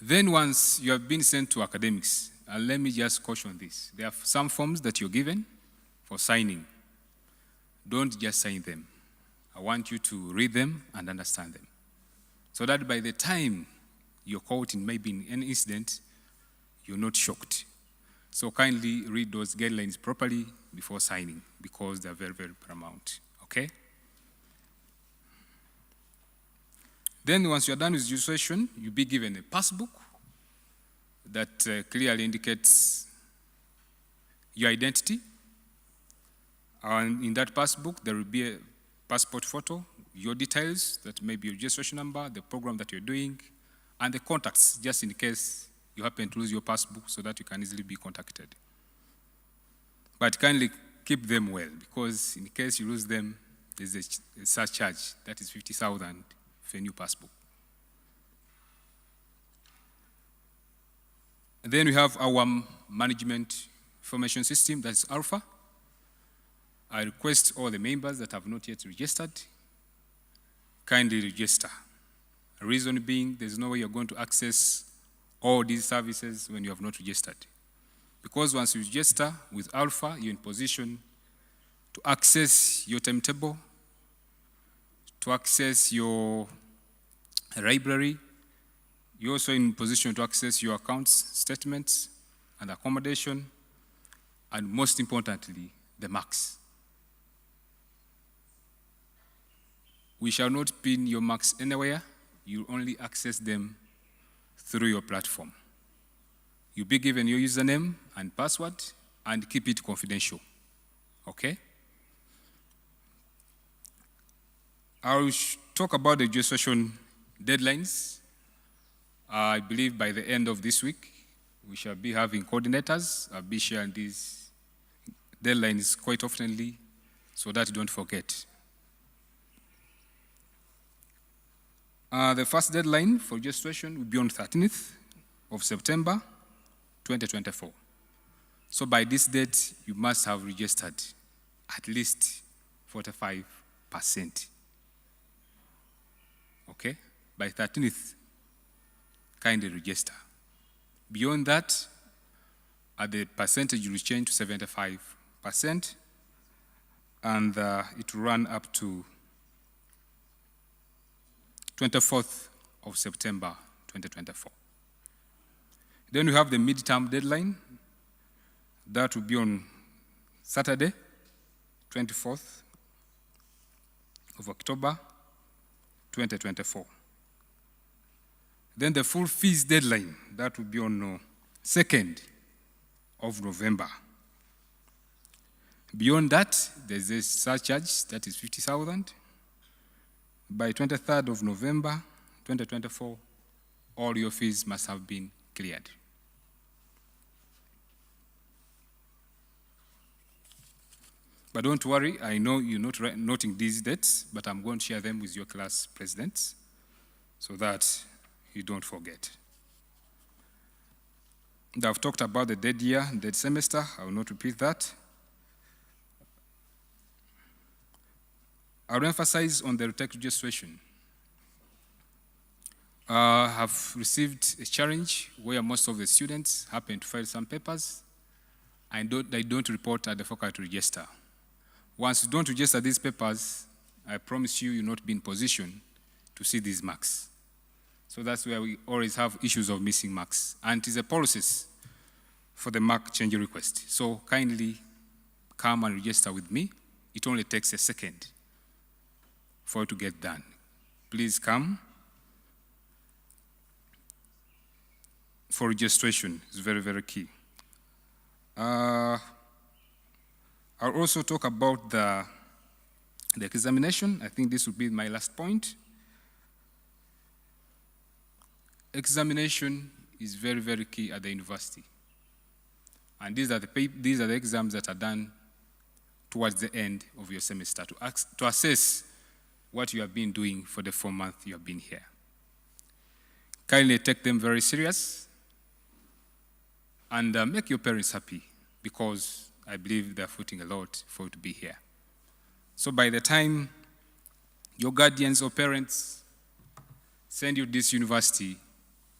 Then once you have been sent to academics, and let me just caution this, there are some forms that you're given for signing. Don't just sign them. I want you to read them and understand them, so that by the time you're caught in maybe in any incident, you're not shocked. So kindly read those guidelines properly before signing, because they're very, very paramount, okay? Then once you're done with registration, you'll be given a passbook that clearly indicates your identity. And in that passbook, there will be a passport photo, your details, that may be your registration number, the program that you're doing, and the contacts, just in case you happen to lose your passbook, so that you can easily be contacted. But kindly keep them well, because in case you lose them, there's a surcharge, that is 50,000 for a new passbook. And then we have our management information system, that's Alpha. I request all the members that have not yet registered, kindly register. The reason being, there's no way you're going to access all these services when you have not registered. Because once you register with Alpha, you're in position to access your timetable, to access your library. You're also in position to access your accounts, statements, and accommodation, and most importantly, the marks. We shall not pin your marks anywhere. You only access them through your platform. You'll be given your username and password, and keep it confidential, okay? I will talk about the registration deadlines. I believe by the end of this week, we shall be having coordinators. I'll be sharing these deadlines quite oftenly so that you don't forget. The first deadline for registration will be on 13th of September 2024. So by this date, you must have registered at least 45%. Okay? By 13th, kindly register. Beyond that, the percentage will change to 75%, and it will run up to 24th of September 2024. Then we have the midterm deadline. That will be on Saturday, 24th of October 2024. Then the full fees deadline, that will be on 2nd of November. Beyond that, there's a surcharge, that is 50,000. By 23rd of November 2024, all your fees must have been cleared. But don't worry, I know you're not noting these dates, but I'm going to share them with your class presidents so that you don't forget. I've talked about the dead year, dead semester. I will not repeat that. I'll emphasize on the retake registration. I have received a challenge where most of the students happen to file some papers and they don't report at the faculty register. Once you don't register these papers, I promise you, you'll not be in position to see these marks. So that's where we always have issues of missing marks. And it is a process for the mark change request. So kindly come and register with me. It only takes a second for it to get done. Please come for registration. It's very, very key. I'll also talk about the examination. I think this will be my last point. Examination is very, very key at the university. And these are the exams that are done towards the end of your semester to assess what you have been doing for the 4 months you have been here. Kindly take them very serious and make your parents happy, because I believe they're footing a lot for you to be here. So by the time your guardians or parents send you to this university,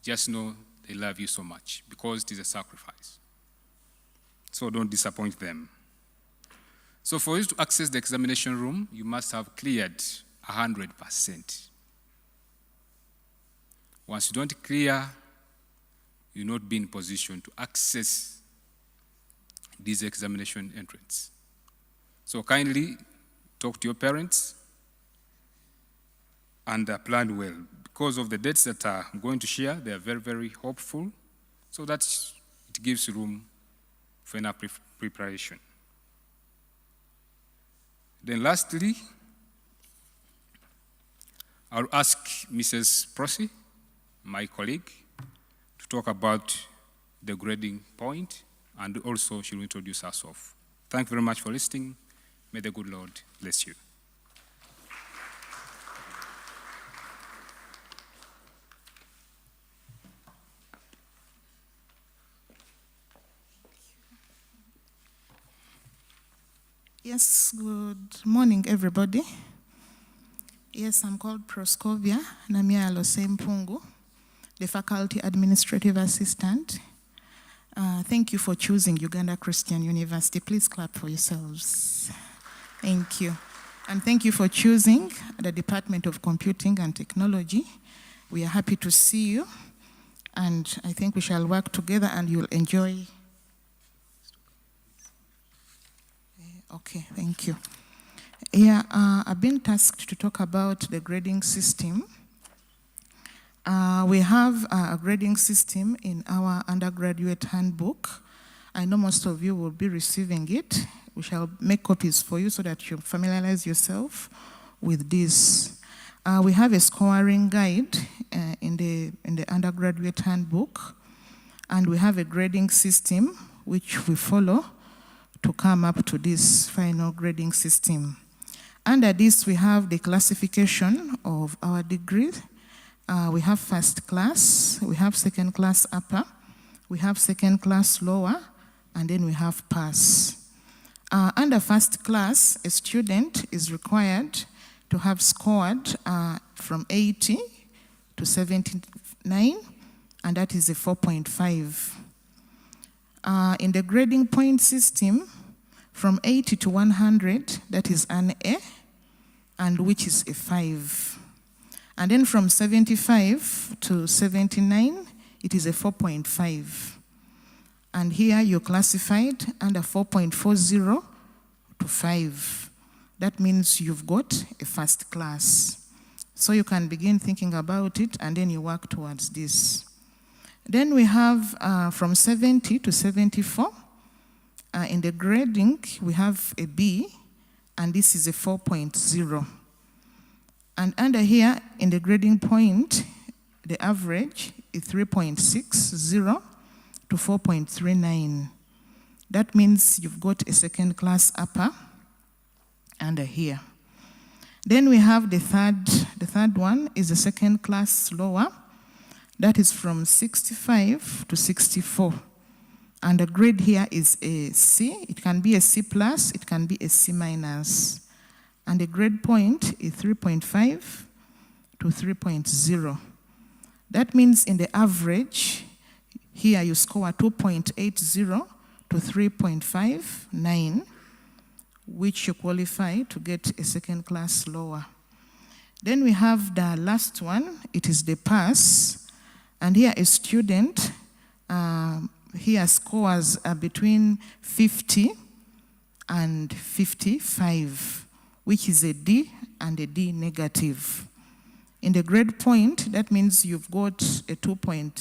just know they love you so much, because it is a sacrifice. So don't disappoint them. So for you to access the examination room, you must have cleared 100%. Once you don't clear, you'll not be in position to access this examination entrance. So kindly talk to your parents and plan well. Because of the dates that I'm going to share, they are very, very hopeful, so that it gives room for enough preparation. Then lastly, I'll ask Mrs. Prosy, my colleague, to talk about the grading point, and also she will introduce herself. Thank you very much for listening. May the good Lord bless you. Yes, good morning, everybody. Yes, I'm called Proskovia Namia Losempungu, the Faculty Administrative Assistant. Thank you for choosing Uganda Christian University. Please clap for yourselves. Thank you. And thank you for choosing the Department of Computing and Technology. We are happy to see you, and I think we shall work together and you'll enjoy. Okay, thank you. Yeah, I've been tasked to talk about the grading system. We have a grading system in our undergraduate handbook. I know most of you will be receiving it. We shall make copies for you so that you familiarize yourself with this. We have a scoring guide in the undergraduate handbook, and we have a grading system which we follow to come up to this final grading system. Under this, we have the classification of our degrees. We have first class, we have second class upper, we have second class lower, and then we have pass. Under first class, a student is required to have scored from 80 to 79, and that is a 4.5. In the grading point system, from 80 to 100, that is an A, and which is a 5. And then from 75 to 79, it is a 4.5. And here you're classified under 4.40 to 5. That means you've got a first class. So you can begin thinking about it, and then you work towards this. Then we have from 70 to 74. In the grading, we have a B, and this is a 4.0. And under here, in the grading point, the average is 3.60 to 4.39. That means you've got a second class upper under here. Then we have the third one is a second class lower. That is from 65 to 64. And the grade here is a C. It can be a C plus, it can be a C minus. And the grade point is 3.5 to 3.0. That means in the average, here you score 2.80 to 3.59, which you qualify to get a second class lower. Then we have the last one, it is the pass. And here a student, here scores between 50 and 55, which is a D and a D negative. In the grade point, that means you've got a 2.0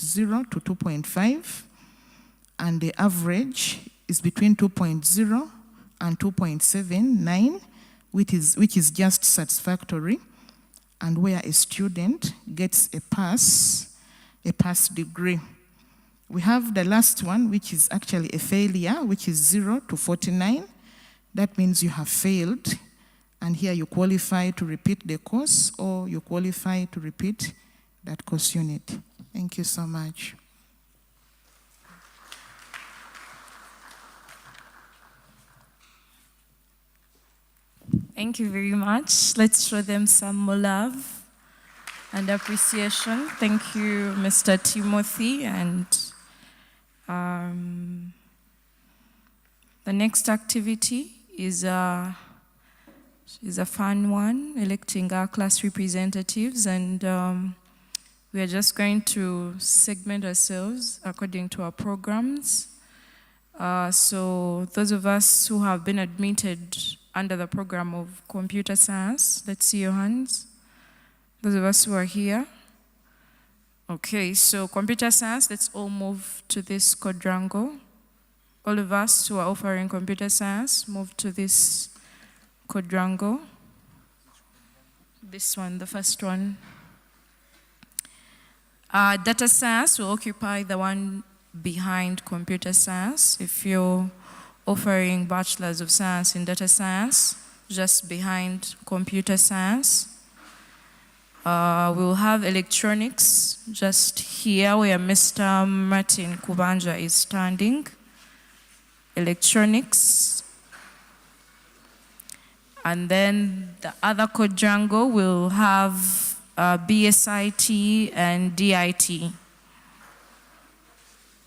to 2.5, and the average is between 2.0 and 2.79, which is just satisfactory, and where a student gets a pass degree. We have the last one, which is actually a failure, which is 0 to 49. That means you have failed, and here you qualify to repeat the course, or you qualify to repeat that course unit. Thank you so much. Thank you very much. Let's show them some more love and appreciation. Thank you, Mr. Timothy. And the next activity is a fun one, electing our class representatives. And we are just going to segment ourselves according to our programs. So those of us who have been admitted under the program of computer science, let's see your hands. Those of us who are here. Okay, so computer science, let's all move to this quadrangle. All of us who are offering computer science, move to this quadrangle. This one, the first one. Data science will occupy the one behind computer science. If you're offering Bachelors of Science in Data Science, just behind computer science. We'll have electronics just here where Mr. Martin Kubanja is standing. Electronics. And then the other quadrangle will have BSIT and DIT.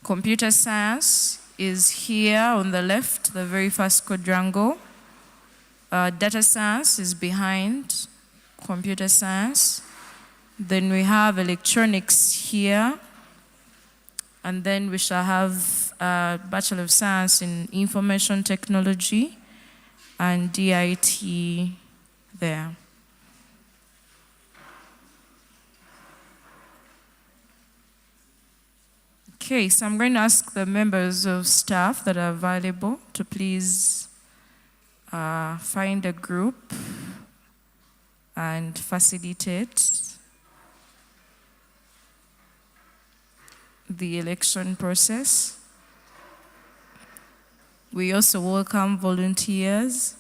Computer science is here on the left, the very first quadrangle. Data science is behind computer science. Then we have electronics here. And then we shall have Bachelor of Science in Information Technology and DIT there. Okay, so I'm going to ask the members of staff that are available to please find a group and facilitate the election process. We also welcome volunteers.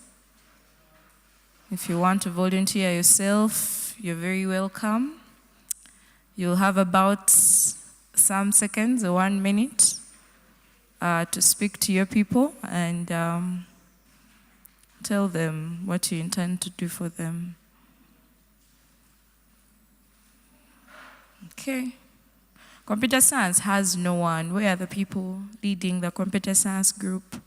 If you want to volunteer yourself, you're very welcome. You'll have about some seconds or 1 minute to speak to your people and tell them what you intend to do for them. Okay. Computer science has no one. Where are the people leading the computer science group?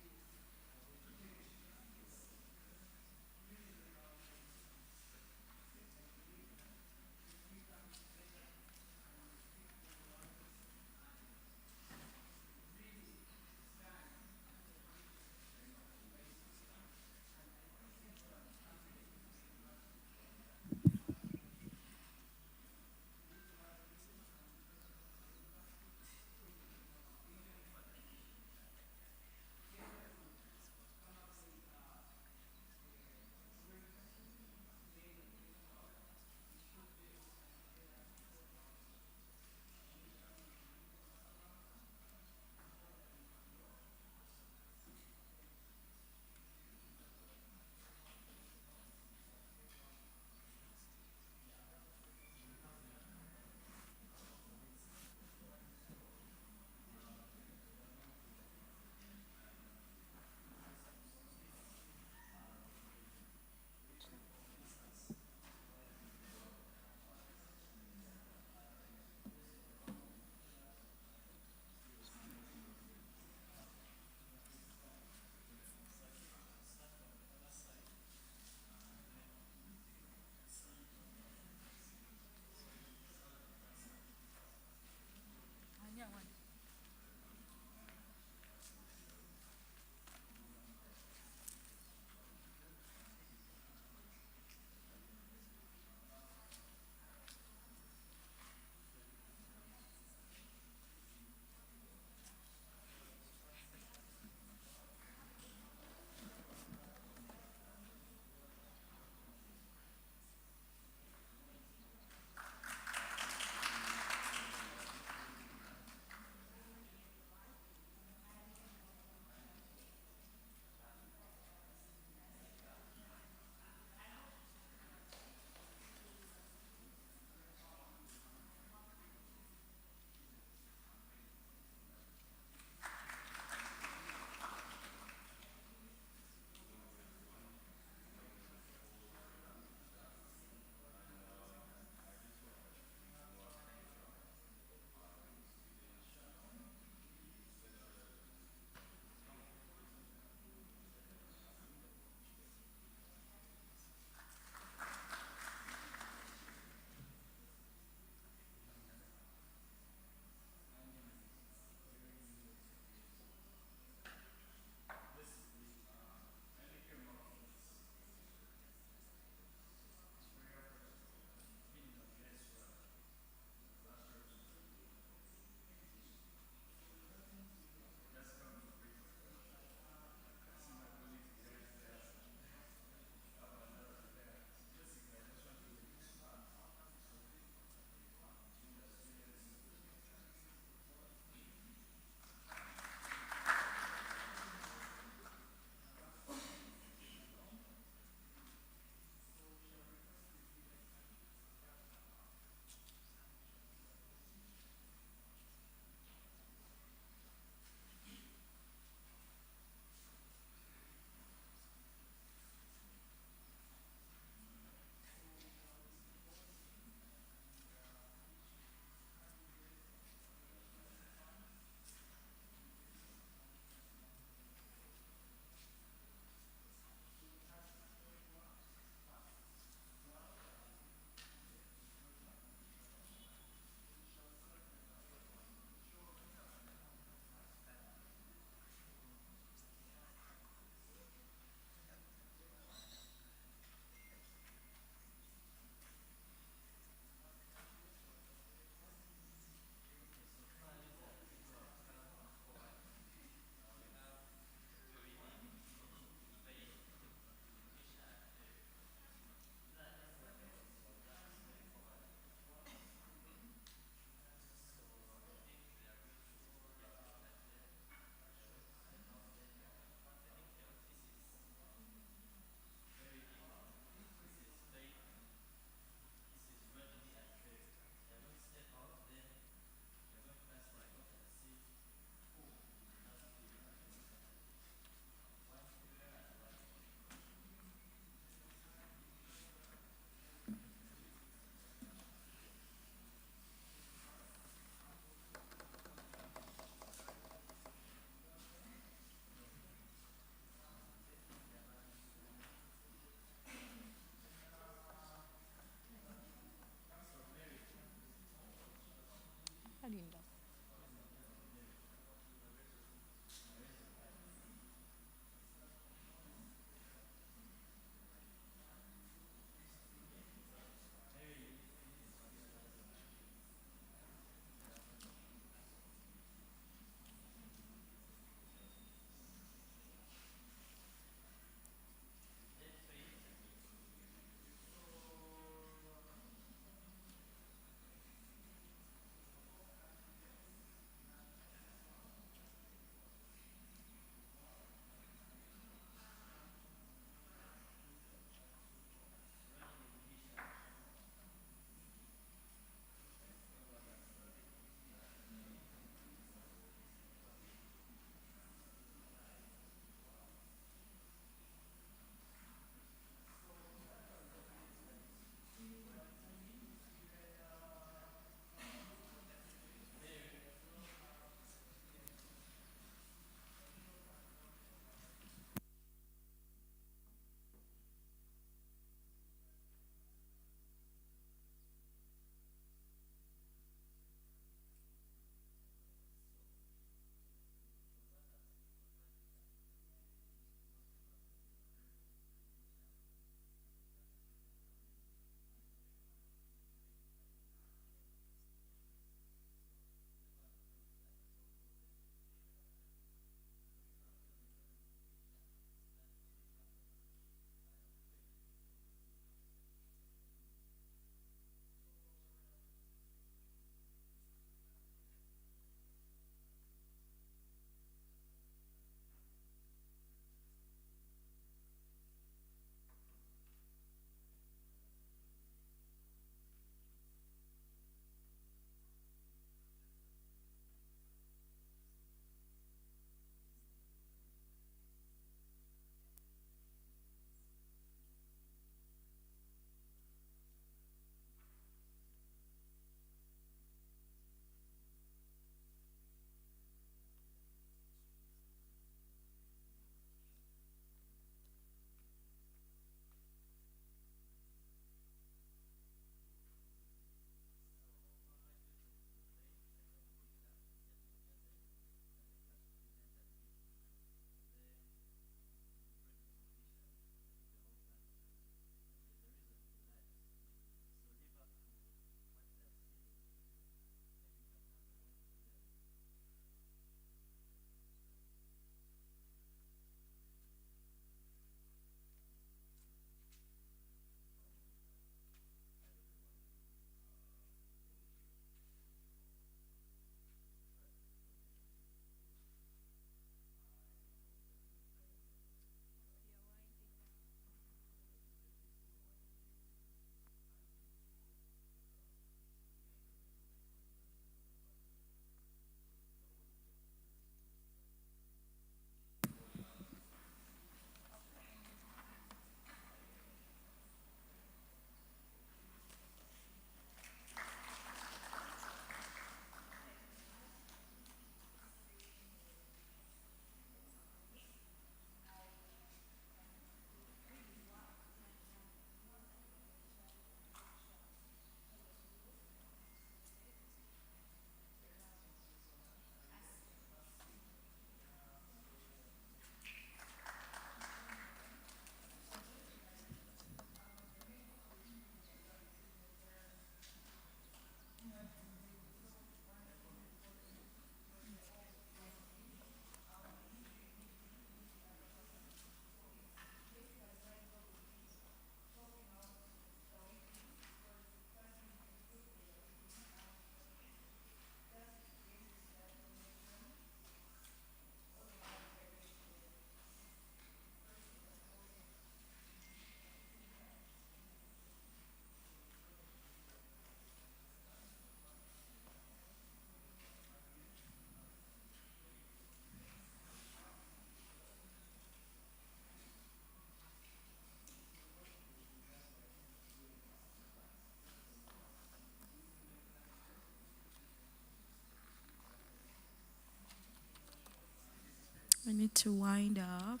We need to wind up.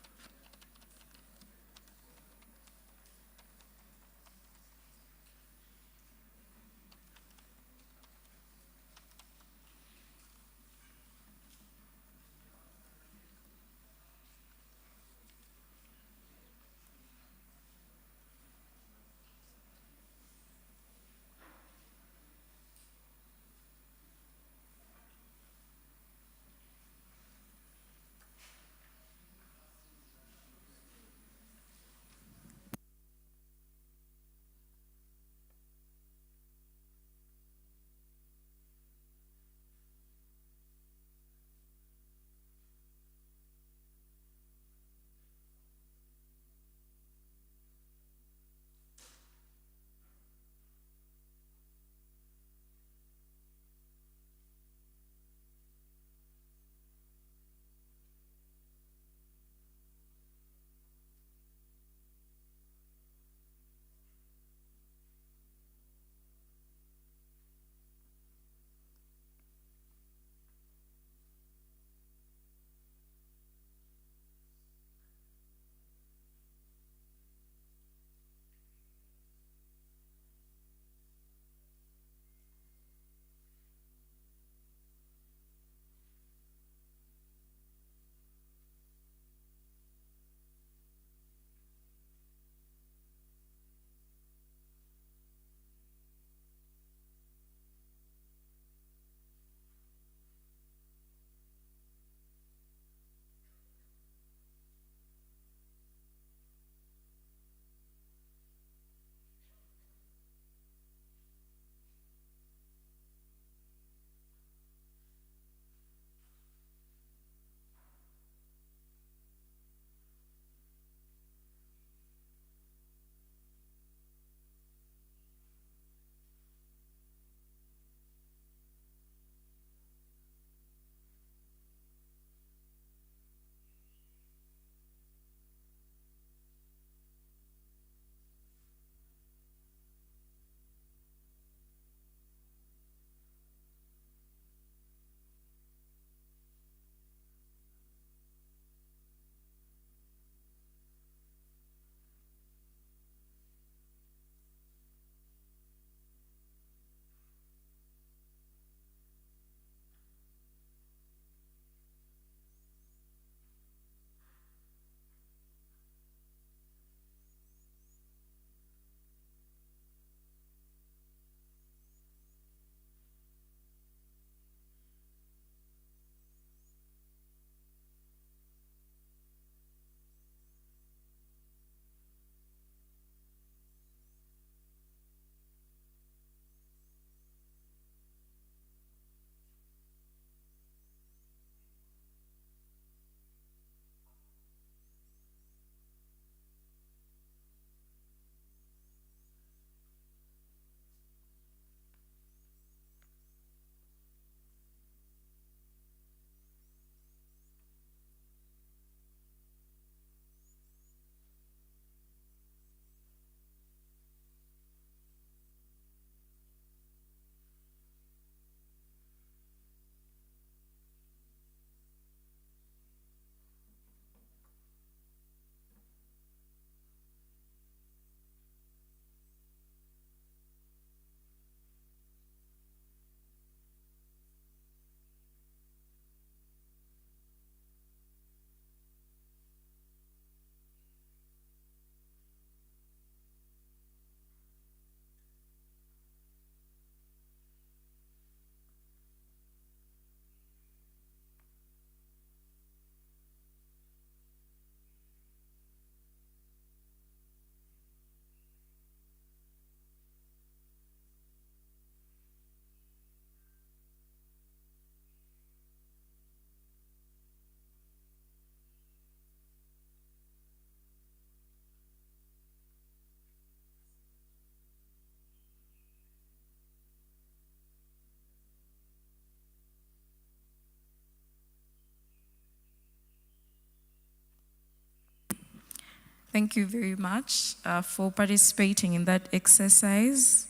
Thank you very much for participating in that exercise.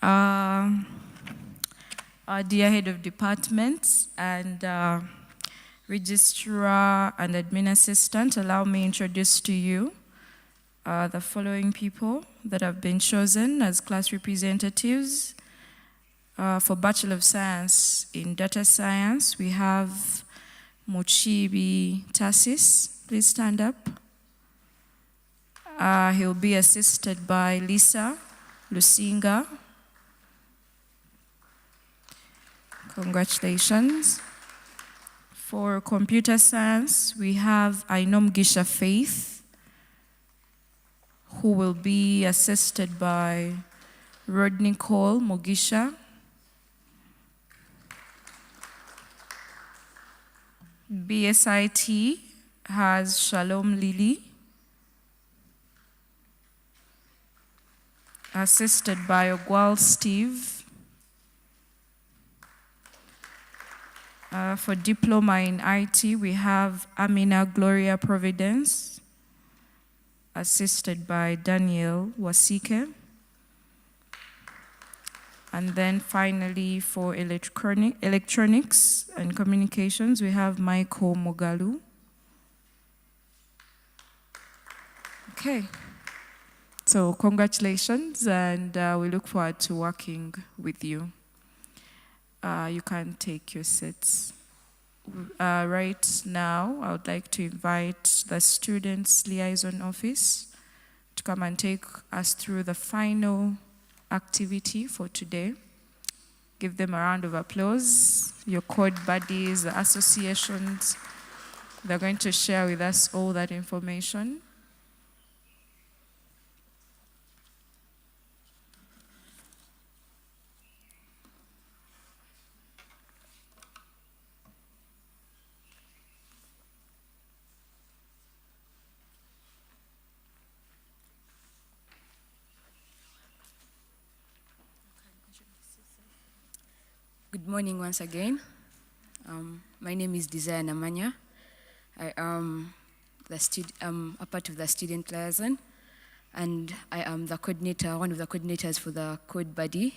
Our dear head of departments and registrar and admin assistant, allow me to introduce to you the following people that have been chosen as class representatives. For Bachelor of Science in Data Science, we have Muchibi Tassis. Please stand up. He'll be assisted by Lisa Lusinga. Congratulations. For Computer Science, we have Ainom Gisha Faith, who will be assisted by Rodney Cole Mugisha. BSIT has Shalom Lily, assisted by Ogwal Steve. For Diploma in IT, we have Amina Gloria Providence, assisted by Daniel Wasike. And then finally, for electronics and communications, we have Michael Mogalu. Okay. So congratulations, and we look forward to working with you. You can take your seats. Right now, I would like to invite the Students' Liaison Office to come and take us through the final activity for today. Give them a round of applause. Your code buddies, the associations, they're going to share with us all that information. Good morning once again. My name is Desire Namanya. I am a part of the student liaison, and I am the coordinator, one of the coordinators for the code buddy,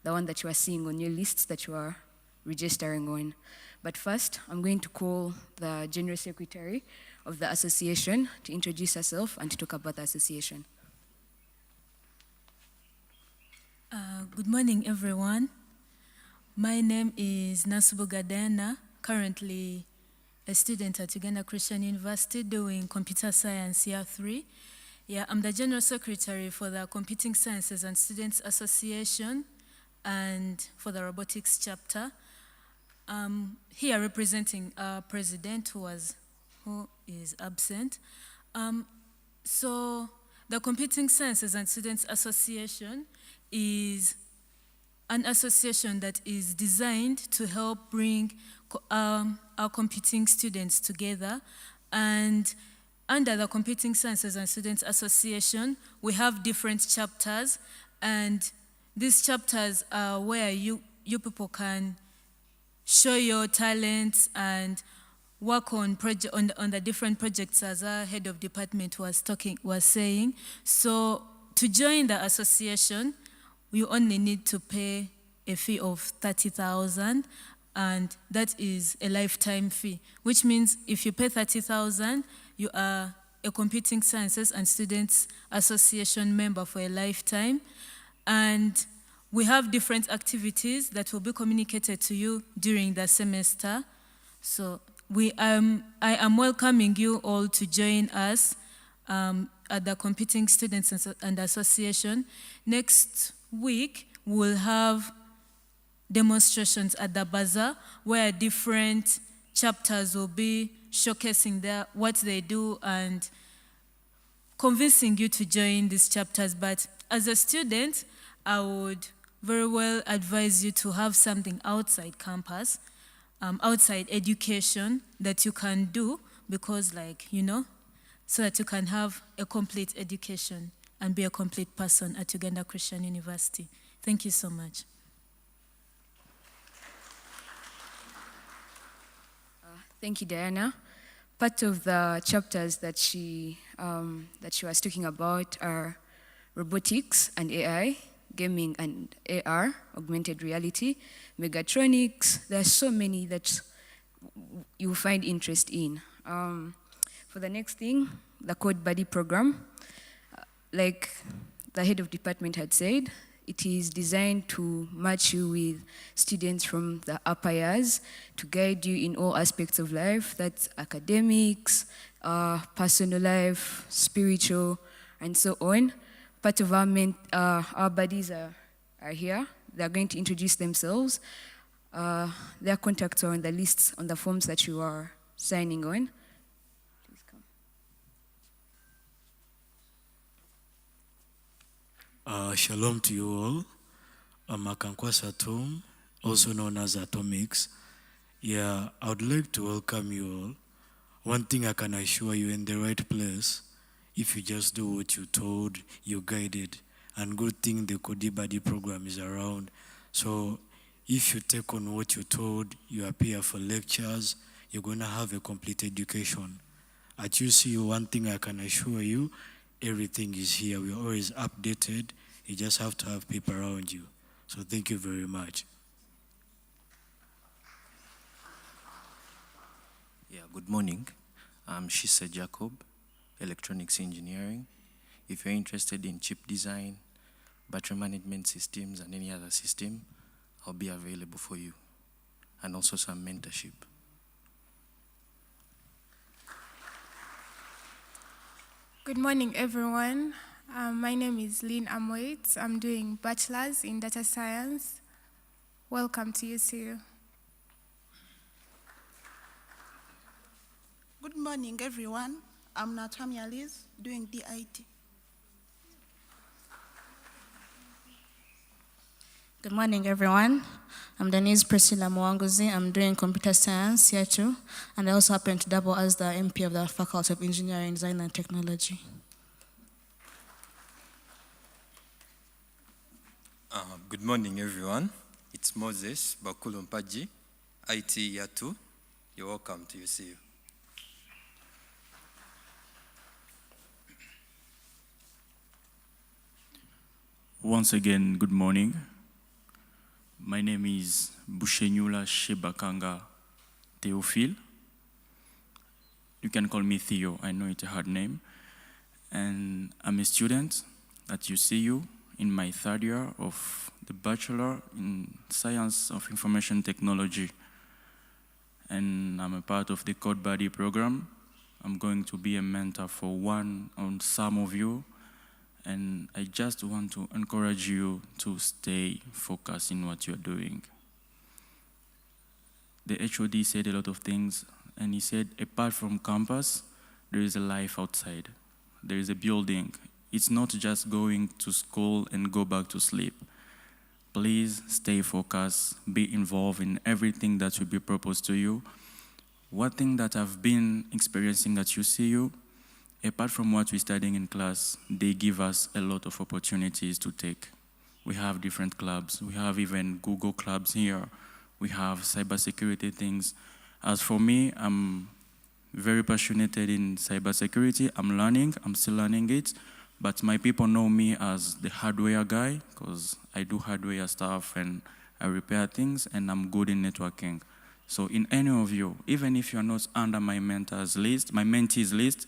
the one that you are seeing on your lists that you are registering on. But first, I'm going to call the General Secretary of the association to introduce herself and to talk about the association. Good morning, everyone. My name is Nasubu Gadena, currently a student at Uganda Christian University doing computer science year 3. Yeah, I'm the General Secretary for the Computing Sciences and Students Association and for the Robotics chapter. Here representing our president who is absent. So the Computing Sciences and Students Association is an association that is designed to help bring our computing students together. And under the Computing Sciences and Students Association, we have different chapters, and these chapters are where you people can show your talents and work on the different projects, as our head of department was saying. So to join the association, you only need to pay a fee of 30,000, and that is a lifetime fee, which means if you pay 30,000, you are a Computing Sciences and Students Association member for a lifetime. And we have different activities that will be communicated to you during the semester. So I am welcoming you all to join us at the Computing Students and Association. Next week, we'll have demonstrations at the bazaar where different chapters will be showcasing what they do and convincing you to join these chapters. But as a student, I would very well advise you to have something outside campus, outside education that you can do, because so that you can have a complete education and be a complete person at Uganda Christian University. Thank you so much. Thank you, Diana. Part of the chapters that she was talking about are robotics and AI, gaming and AR, augmented reality, megatronics. There are so many that you find interest in. For the next thing, the Code Buddy program, like the head of department had said, it is designed to match you with students from the upper years to guide you in all aspects of life. That's academics, personal life, spiritual, and so on. Part of our buddies are here. They're going to introduce themselves. Their contacts are on the lists on the forms that you are signing on. Please come. Shalom to you all. I'm Akankwa Satum, also known as Atomics. Yeah, I would like to welcome you all. One thing I can assure you, in the right place, if you just do what you're told, you're guided. And good thing the Code Buddy program is around. So if you take on what you're told, you appear for lectures, you're going to have a complete education. At UCU, one thing I can assure you, everything is here. We're always updated. You just have to have people around you. So thank you very much. Yeah, good morning. I'm Shisa Jacob, Electronics Engineering. If you're interested in chip design, battery management systems, and any other system, I'll be available for you. And also some mentorship. Good morning, everyone. My name is Lynn Amoit. I'm doing bachelor's in data science. Welcome to UCU. Good morning, everyone. I'm Natamia Liz, doing DIT. Good morning, everyone. I'm Denise Priscilla Mwanguzi. I'm doing computer science here too, and I also happen to double as the MP of the Faculty of Engineering, Design and Technology. Good morning, everyone. It's Moses Bakulumpaji, IT Year 2. You're welcome to UCU. Once again, good morning. My name is Bushenyula Shebakanga Theophile. You can call me Theo, I know it's a hard name. And I'm a student at UCU in my third year of the Bachelor in Science of Information Technology. And I'm a part of the Code Buddy program. I'm going to be a mentor for on some of you. And I just want to encourage you to stay focused in what you're doing. The HOD said a lot of things, and he said, apart from campus, there is a life outside. There is a building. It's not just going to school and go back to sleep. Please stay focused, be involved in everything that will be proposed to you. One thing that I've been experiencing at UCU, apart from what we're studying in class, they give us a lot of opportunities to take. We have different clubs. We have even Google clubs here. We have cybersecurity things. As for me, I'm very passionate in cybersecurity. I'm still learning it. But my people know me as the hardware guy because I do hardware stuff and I repair things and I'm good in networking. So in any of you, even if you're not under my mentees list,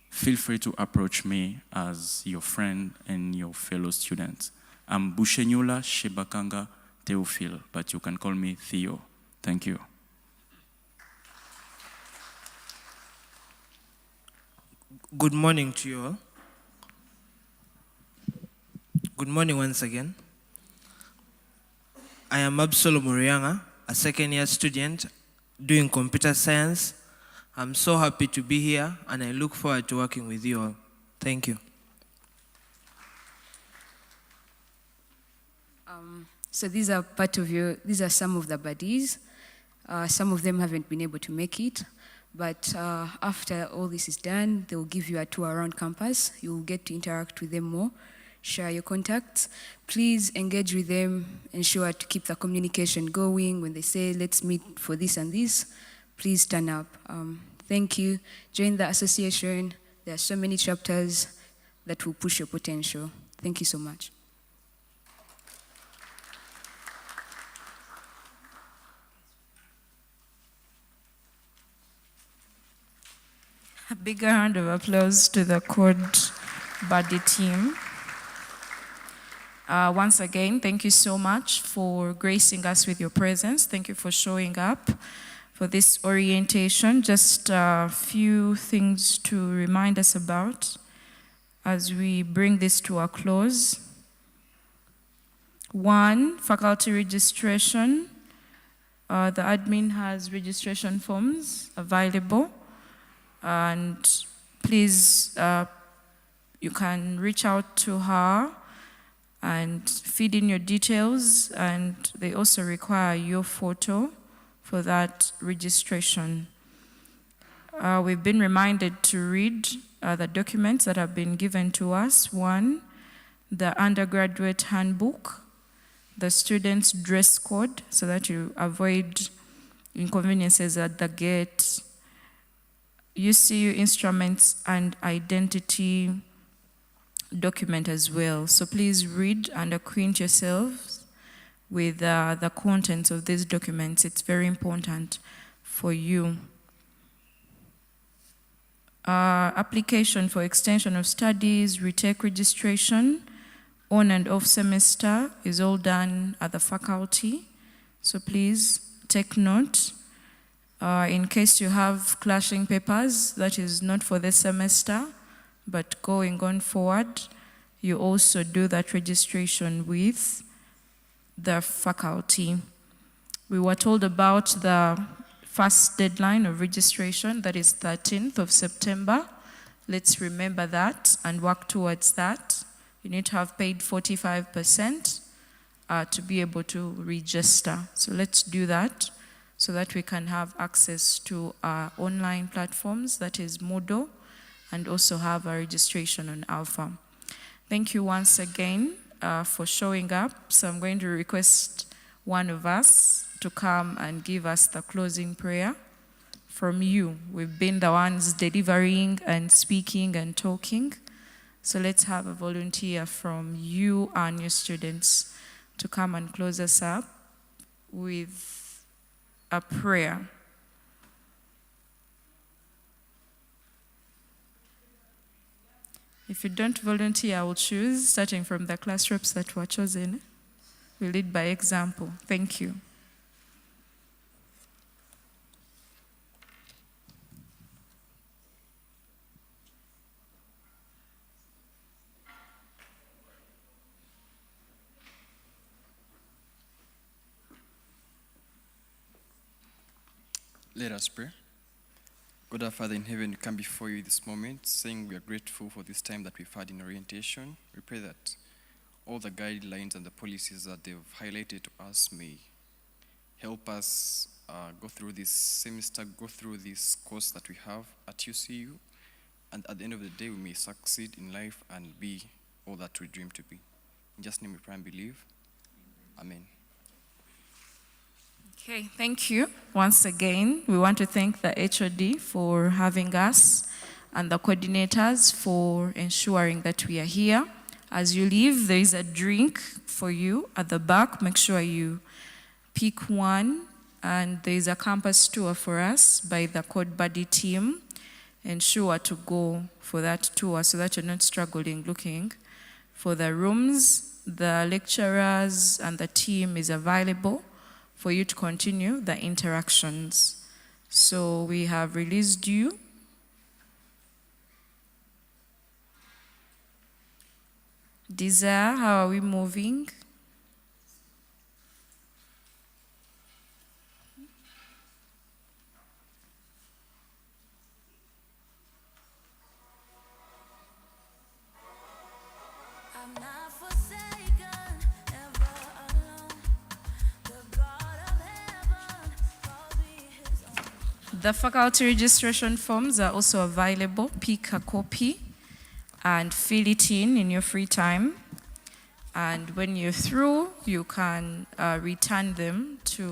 feel free to approach me as your friend and your fellow student. I'm Bushenyula Shebakanga Theophile, but you can call me Theo. Thank you. Good morning to you all. Good morning once again. I am Absolo Murianga, a second-year student doing computer science. I'm so happy to be here, and I look forward to working with you all. Thank you. So these are some of the buddies. Some of them haven't been able to make it, but after all this is done, they will give you a tour around campus. You'll get to interact with them more, share your contacts. Please engage with them, ensure to keep the communication going. When they say, let's meet for this and this, please turn up. Thank you. Join the association. There are so many chapters that will push your potential. Thank you so much. A bigger round of applause to the Code Buddy team. Once again, thank you so much for gracing us with your presence. Thank you for showing up for this orientation. Just a few things to remind us about as we bring this to a close. 1, faculty registration. The admin has registration forms available. And please, you can reach out to her and feed in your details, and they also require your photo for that registration. We've been reminded to read the documents that have been given to us. 1, the undergraduate handbook, the student's dress code, so that you avoid inconveniences at the gate, UCU instruments and identity document as well. So please read and acquaint yourselves with the contents of these documents. It's very important for you. Application for extension of studies, retake registration, on and off semester is all done at the faculty. So please take note. In case you have clashing papers, that is not for this semester, but going on forward, you also do that registration with the faculty. We were told about the first deadline of registration, that is 13th of September. Let's remember that and work towards that. You need to have paid 45% to be able to register. So let's do that so that we can have access to our online platforms, that is Moodle, and also have our registration on Alpha. Thank you once again for showing up. So I'm going to request one of us to come and give us the closing prayer from you. We've been the ones delivering and speaking and talking. So let's have a volunteer from you and your students to come and close us up with a prayer. If you don't volunteer, I will choose, starting from the class reps that were chosen. We lead by example. Thank you. Let us pray. God our Father in heaven, we come before you this moment, saying we are grateful for this time that we've had in orientation. We pray that all the guidelines and the policies that they've highlighted to us may help us go through this semester, go through this course that we have at UCU, and at the end of the day, we may succeed in life and be all that we dream to be. In Jesus' name we pray and believe. Amen. Okay, thank you. Once again, we want to thank the HOD for having us and the coordinators for ensuring that we are here. As you leave, there is a drink for you at the back. Make sure you pick one. And there is a campus tour for us by the Code Buddy team. Ensure to go for that tour so that you're not struggling looking for the rooms. The lecturers and the team is available for you to continue the interactions. So we have released you. Desire, how are we moving? The faculty registration forms are also available. Pick a copy and fill it in your free time. And when you're through, you can return them to